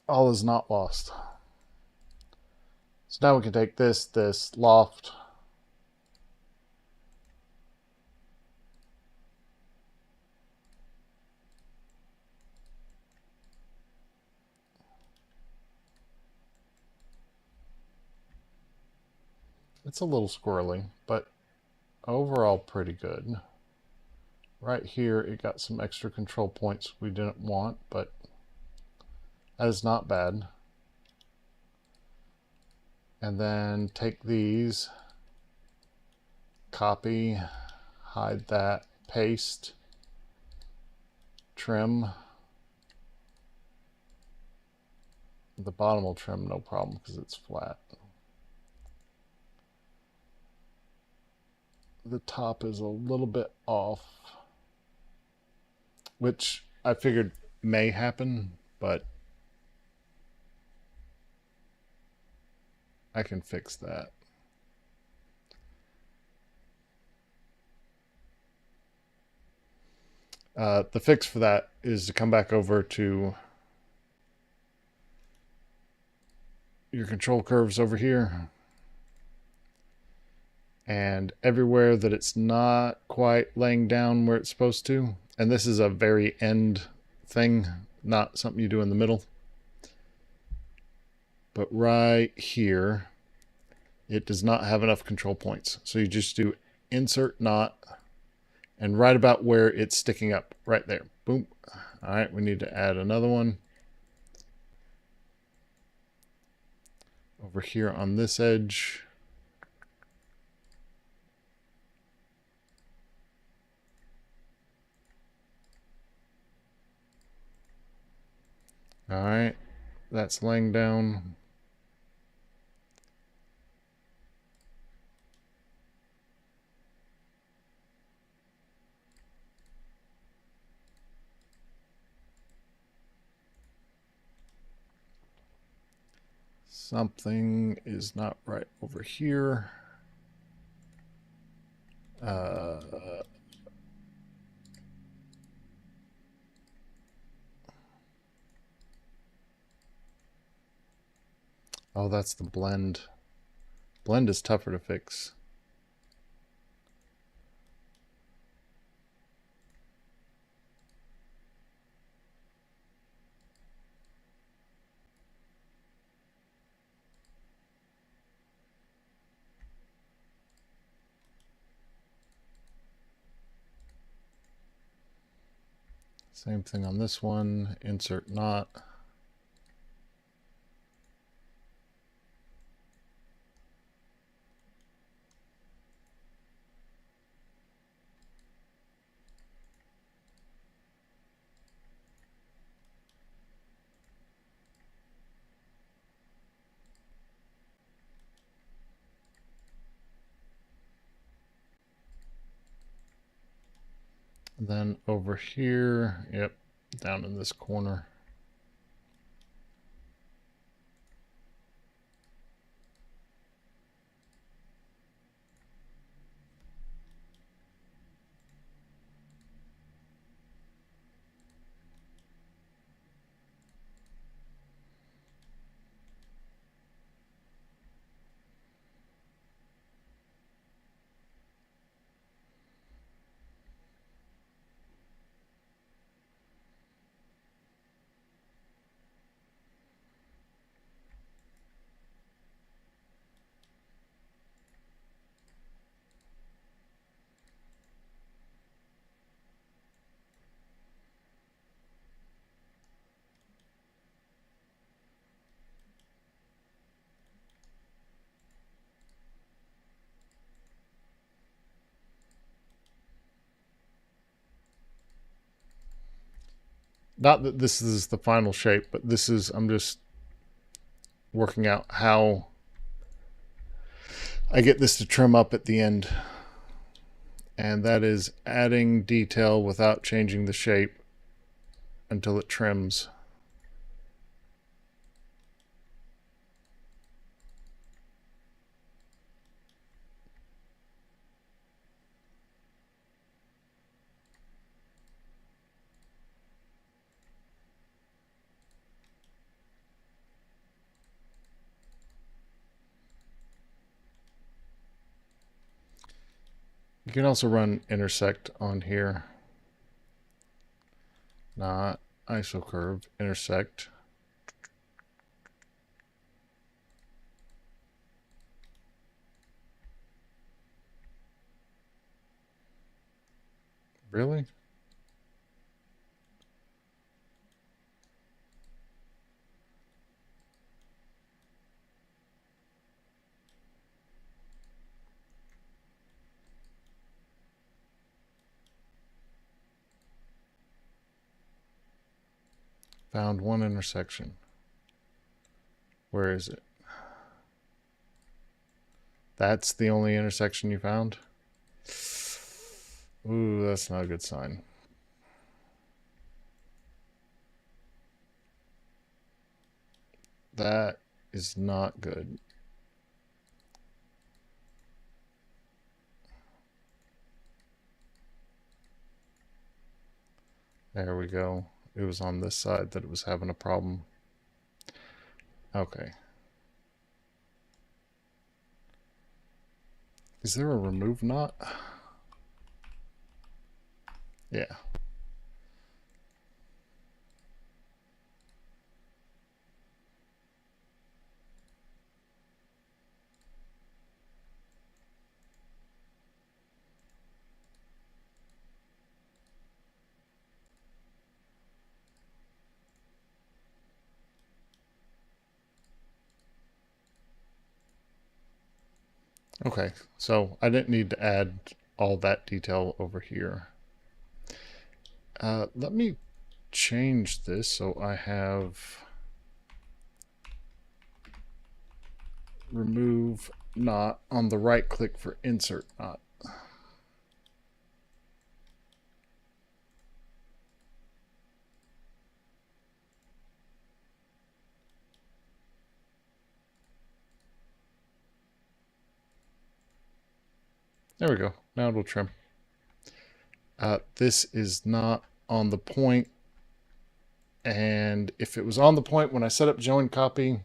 All is not lost. So now we can take this loft, it's a little squirrely, but overall pretty good. Right here, it got some extra control points we didn't want, but that is not bad. And then take these, copy, hide that, paste, trim. The bottom will trim no problem because it's flat. The top is a little bit off, which I figured may happen, but I can fix that. The fix for that is to come back over to your control curves over here, and everywhere that it's not quite laying down where it's supposed to, and this is a very end thing, not something you do in the middle, but right here it does not have enough control points, so you just do insert not, and right about where it's sticking up, right there, boom. All right, we need to add another one over here on this edge. All right, that's laying down. Something is not right over here. Oh, that's the blend. Blend is tougher to fix. Same thing on this one. Insert not. And then over here, yep, down in this corner. Not that this is the final shape, but this is, I'm just working out how I get this to trim up at the end. And that is adding detail without changing the shape until it trims. You can also run intersect on here. Not isocurve, intersect. Really? Found one intersection. Where is it? That's the only intersection you found? Ooh, that's not a good sign. That is not good. There we go. It was on this side that it was having a problem. Okay. Is there a remove knot? Yeah. Okay, so I didn't need to add all that detail over here. Let me change this so I have remove not on the right click for insert not. There we go. Now it'll trim. This is not on the point, and if it was on the point when I set up join copy,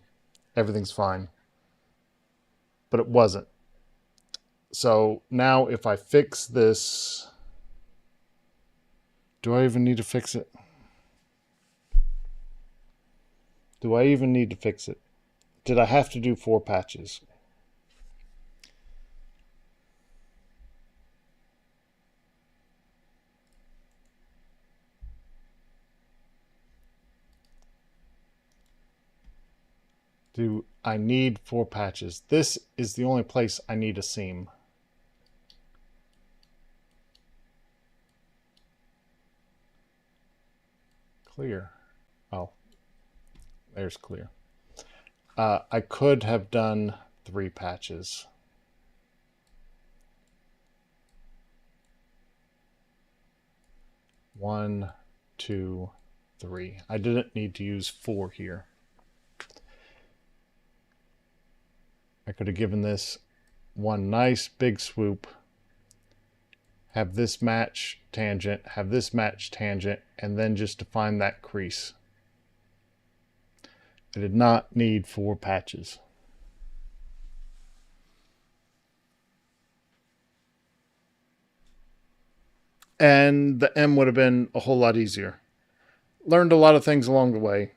everything's fine. But it wasn't. So now if I fix this, do I even need to fix it? Do I even need to fix it? Did I have to do 4 patches? Do I need 4 patches? This is the only place I need a seam. Clear. Oh, there's clear. I could have done 3 patches. One, 2, 3. I didn't need to use 4 here. I could have given this one nice big swoop, have this match tangent, have this match tangent, and then just define that crease. I did not need 4 patches. And the M would have been a whole lot easier. Learned a lot of things along the way. It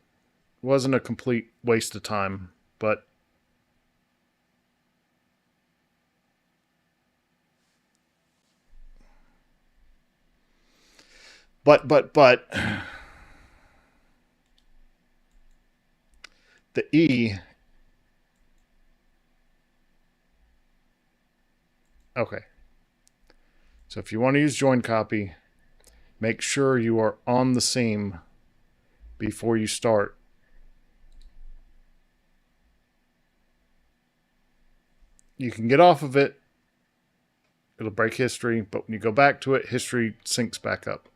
wasn't a complete waste of time, but the E. Okay. So if you want to use join copy, make sure you are on the seam before you start. You can get off of it. It'll break history, but when you go back to it, history syncs back up.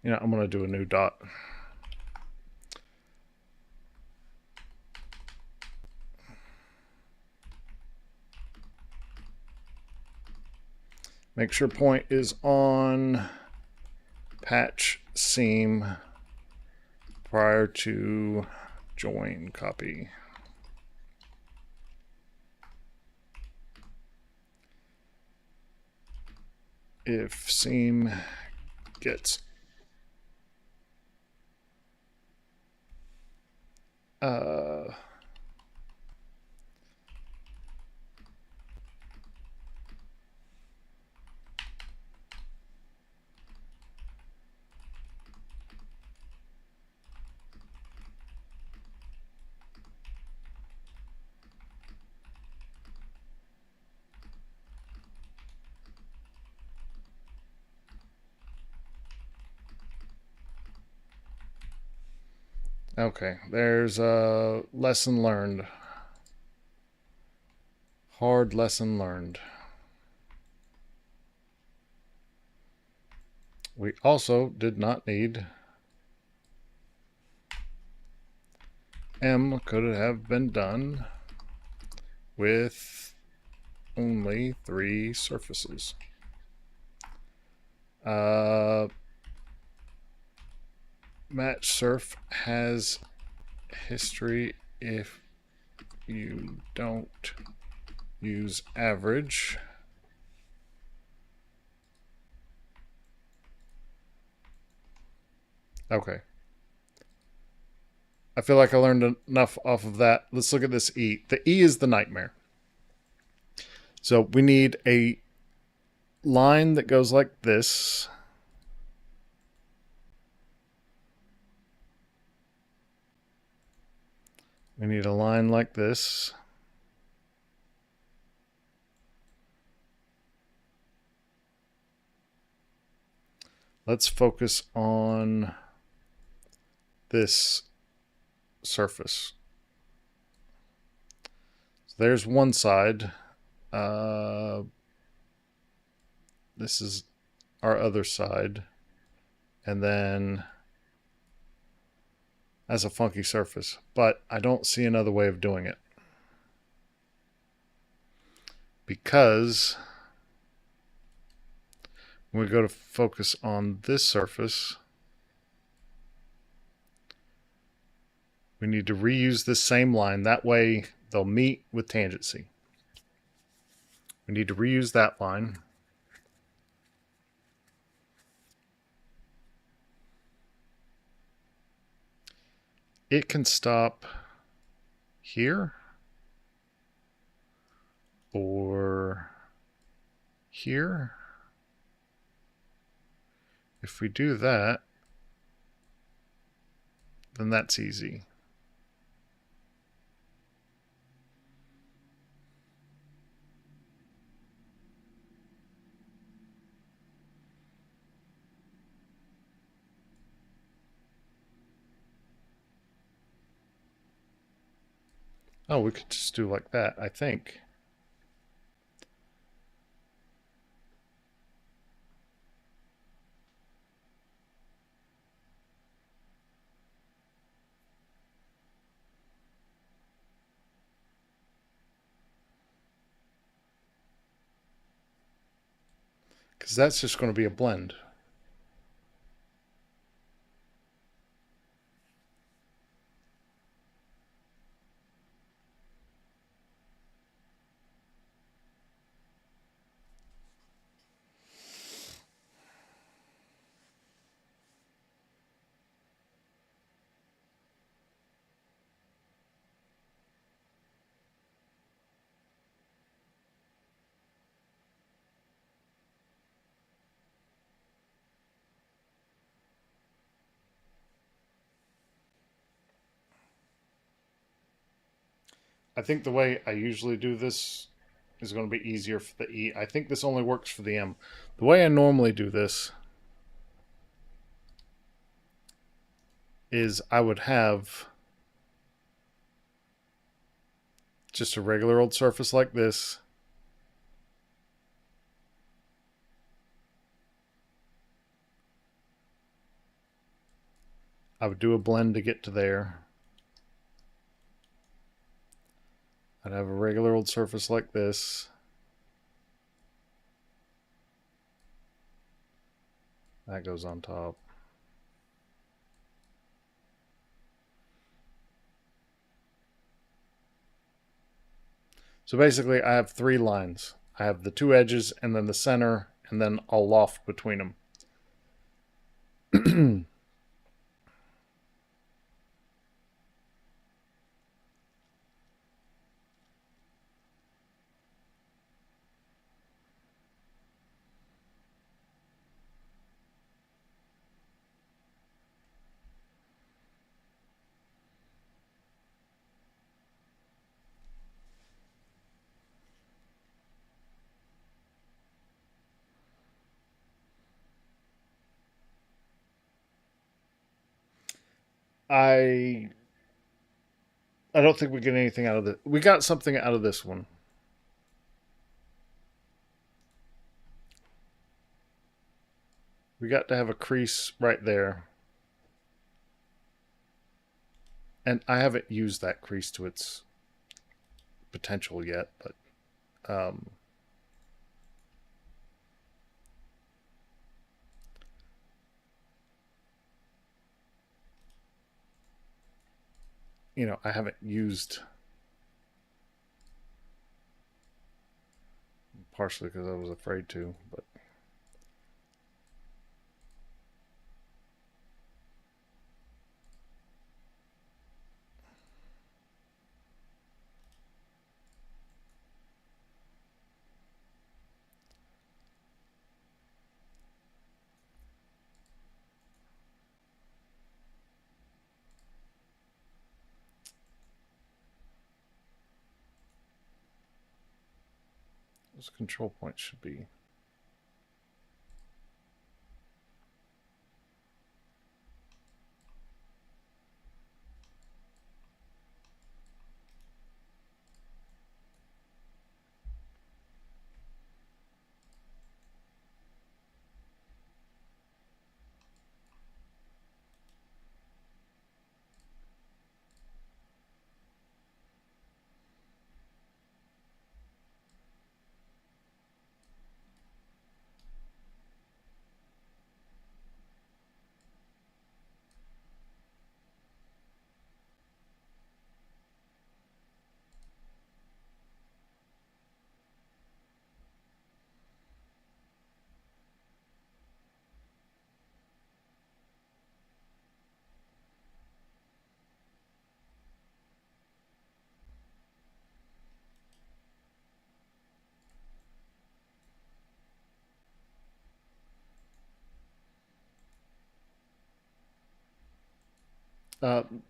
You know, I'm going to do a new dot. Make sure point is on patch seam prior to join copy. If seam gets okay, there's a lesson learned. Hard lesson learned. We also did not need M. Could have been done with only 3 surfaces. Match surf has history if you don't use average. Okay. I feel like I learned enough off of that. Let's look at this E. The E is the nightmare. So we need a line that goes like this. We need a line like this. Let's focus on this surface. So there's one side. This is our other side. And then as a funky surface. But I don't see another way of doing it. Because when we go to focus on this surface, we need to reuse this same line. That way they'll meet with tangency. We need to reuse that line. It can stop here or here. If we do that, then that's easy. Oh, we could just do like that, I think. Because that's just going to be a blend. I think the way I usually do this is going to be easier for the E. I think this only works for the M. The way I normally do this is I would have just a regular old surface like this. I would do a blend to get to there. I'd have a regular old surface like this. That goes on top. So basically I have three lines. I have the two edges and then the center and then a loft between them. I don't think we get anything out of it. We got something out of this one. We got to have a crease right there. And I haven't used that crease to its potential yet, but you know, I haven't used, partially because I was afraid to, but those control points should be.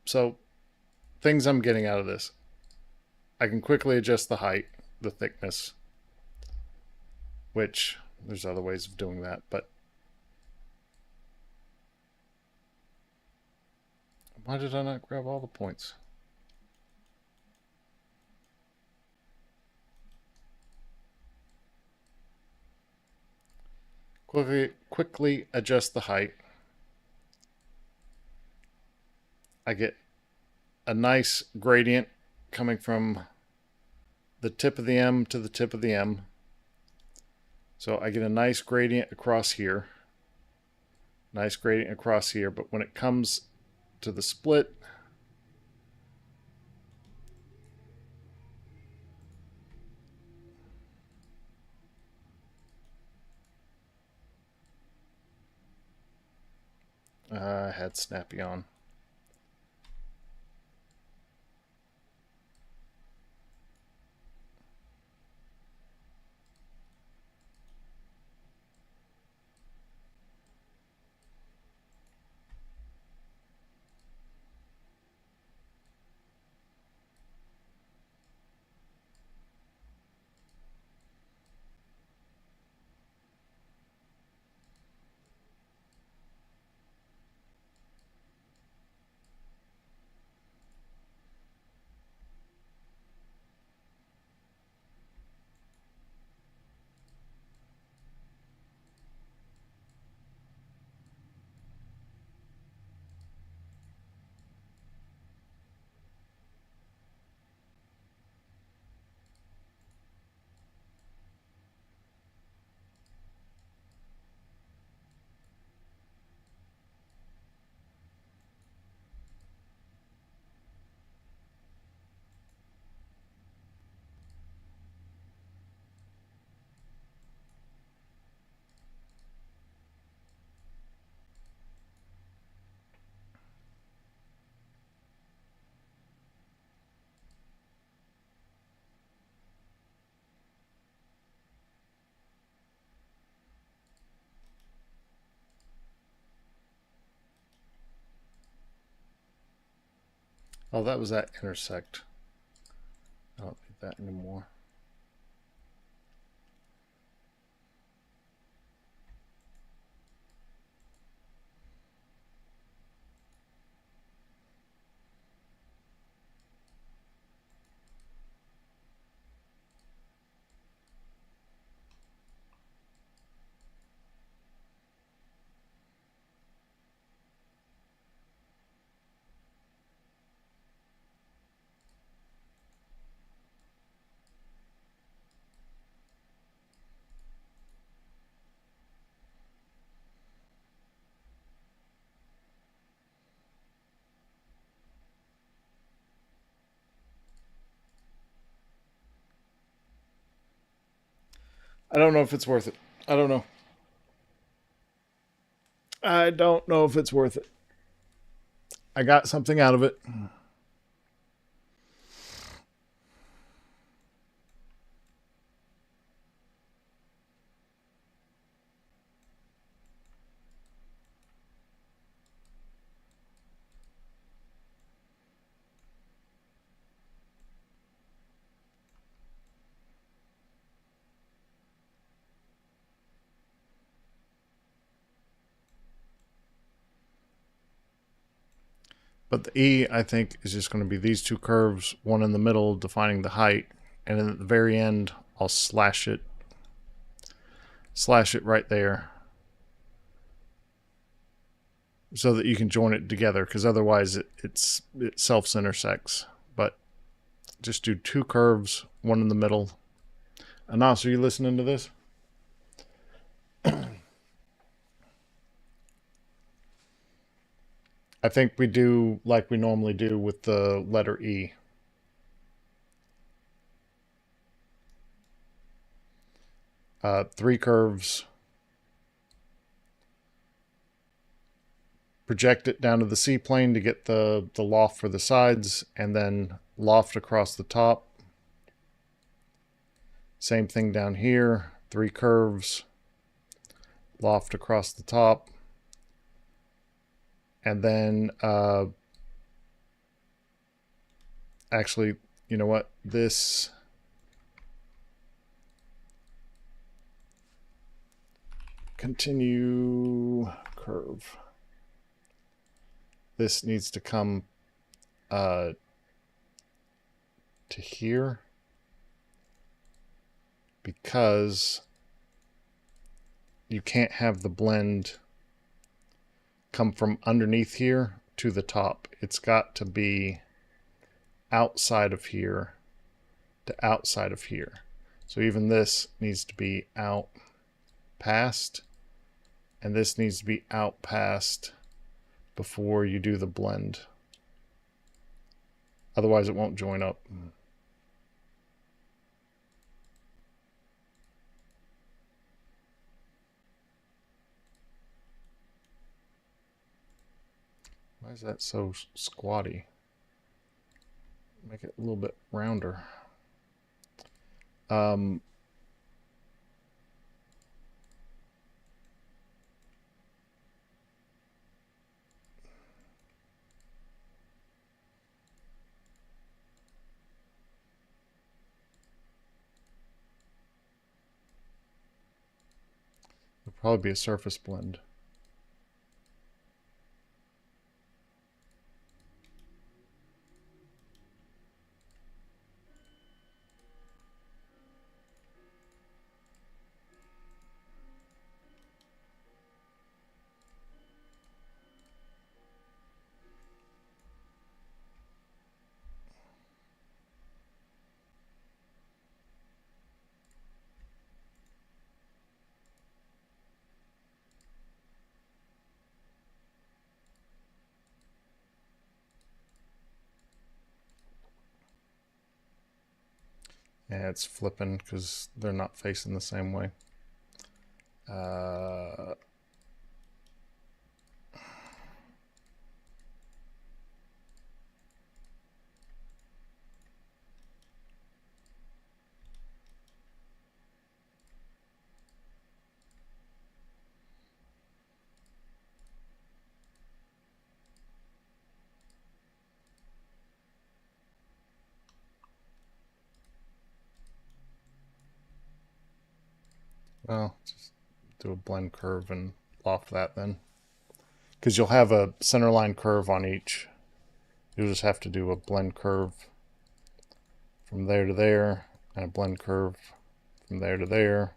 So things I'm getting out of this. I can quickly adjust the height, the thickness, which there's other ways of doing that, but why did I not grab all the points? Quickly adjust the height. I get a nice gradient coming from the tip of the M to the tip of the M. So I get a nice gradient across here. Nice gradient across here, but when it comes to the split, I had Snappy on. Oh, that was that intersect. I don't need that anymore. I don't know if it's worth it. I don't know. I don't know if it's worth it. I got something out of it. But the E, I think, is just going to be these two curves, one in the middle defining the height, and then at the very end, I'll slash it right there so that you can join it together, because otherwise it self-intersects. But just do two curves, one in the middle. Anas, are you listening to this? I think we do like we normally do with the letter E. Three curves. Project it down to the C-plane to get the loft for the sides, and then loft across the top. Same thing down here. Three curves. Loft across the top. And then actually, you know what? This continue curve. This needs to come to here because you can't have the blend come from underneath here to the top. It's got to be outside of here to outside of here. So even this needs to be out past, and this needs to be out past before you do the blend. Otherwise it won't join up. Why is that so squatty? Make it a little bit rounder. It'll probably be a surface blend. Yeah, it's flipping because they're not facing the same way. Well, just do a blend curve and loft that then. Because you'll have a centerline curve on each. You'll just have to do a blend curve from there to there, and a blend curve from there to there.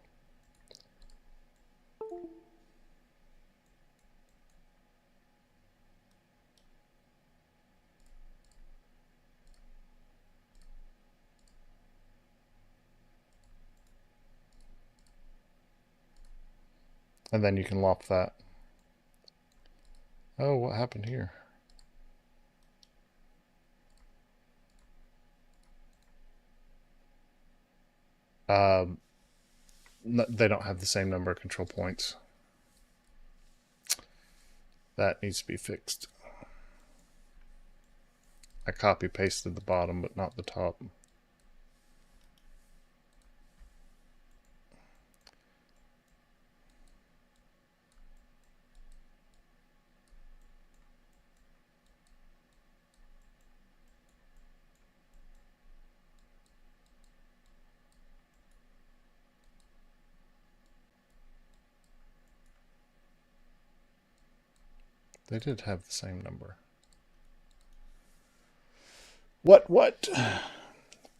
And then you can loft that. Oh, what happened here? They don't have the same number of control points. That needs to be fixed. I copy pasted the bottom, but not the top. They did have the same number. What?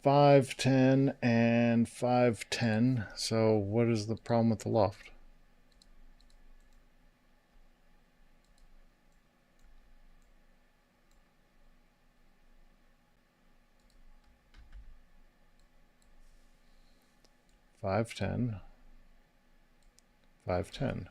510 and 510. So what is the problem with the loft? Five, 10, 510.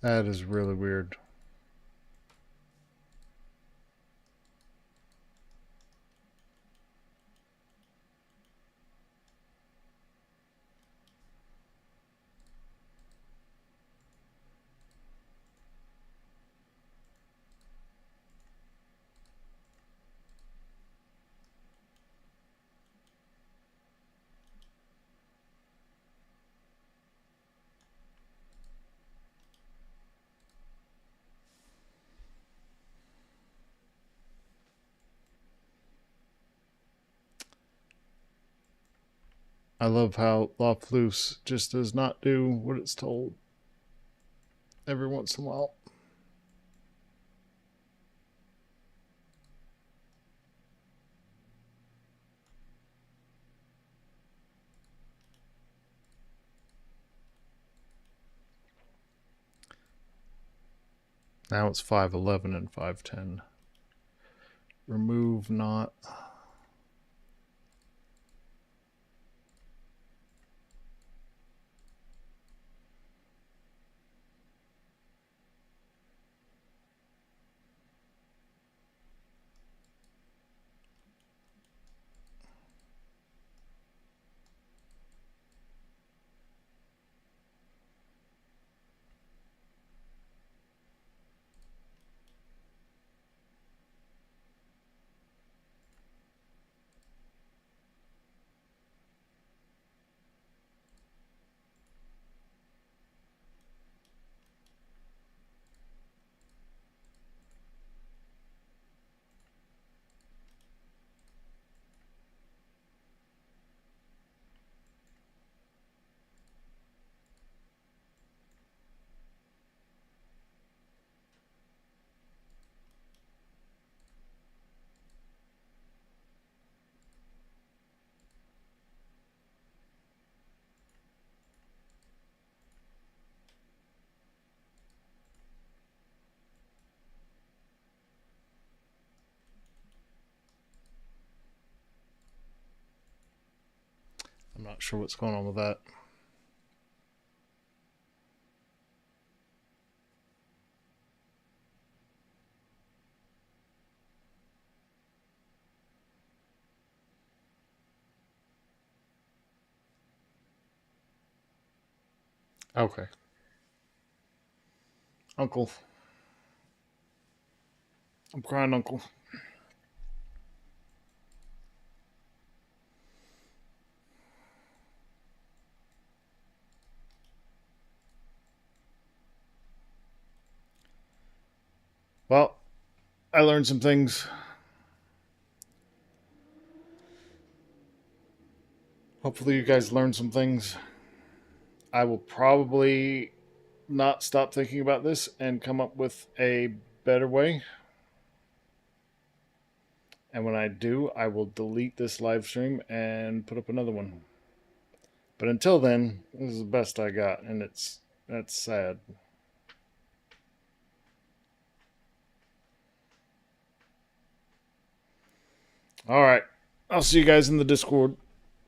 That is really weird. I love how loft loose just does not do what it's told every once in a while. Now it's 511 and 510. Remove not. I'm not sure what's going on with that. Okay. Uncle. I'm crying, Uncle. Well, I learned some things. Hopefully you guys learned some things. I will probably not stop thinking about this and come up with a better way. And when I do, I will delete this live stream and put up another one. But until then, this is the best I got, and that's sad. All right. I'll see you guys in the Discord.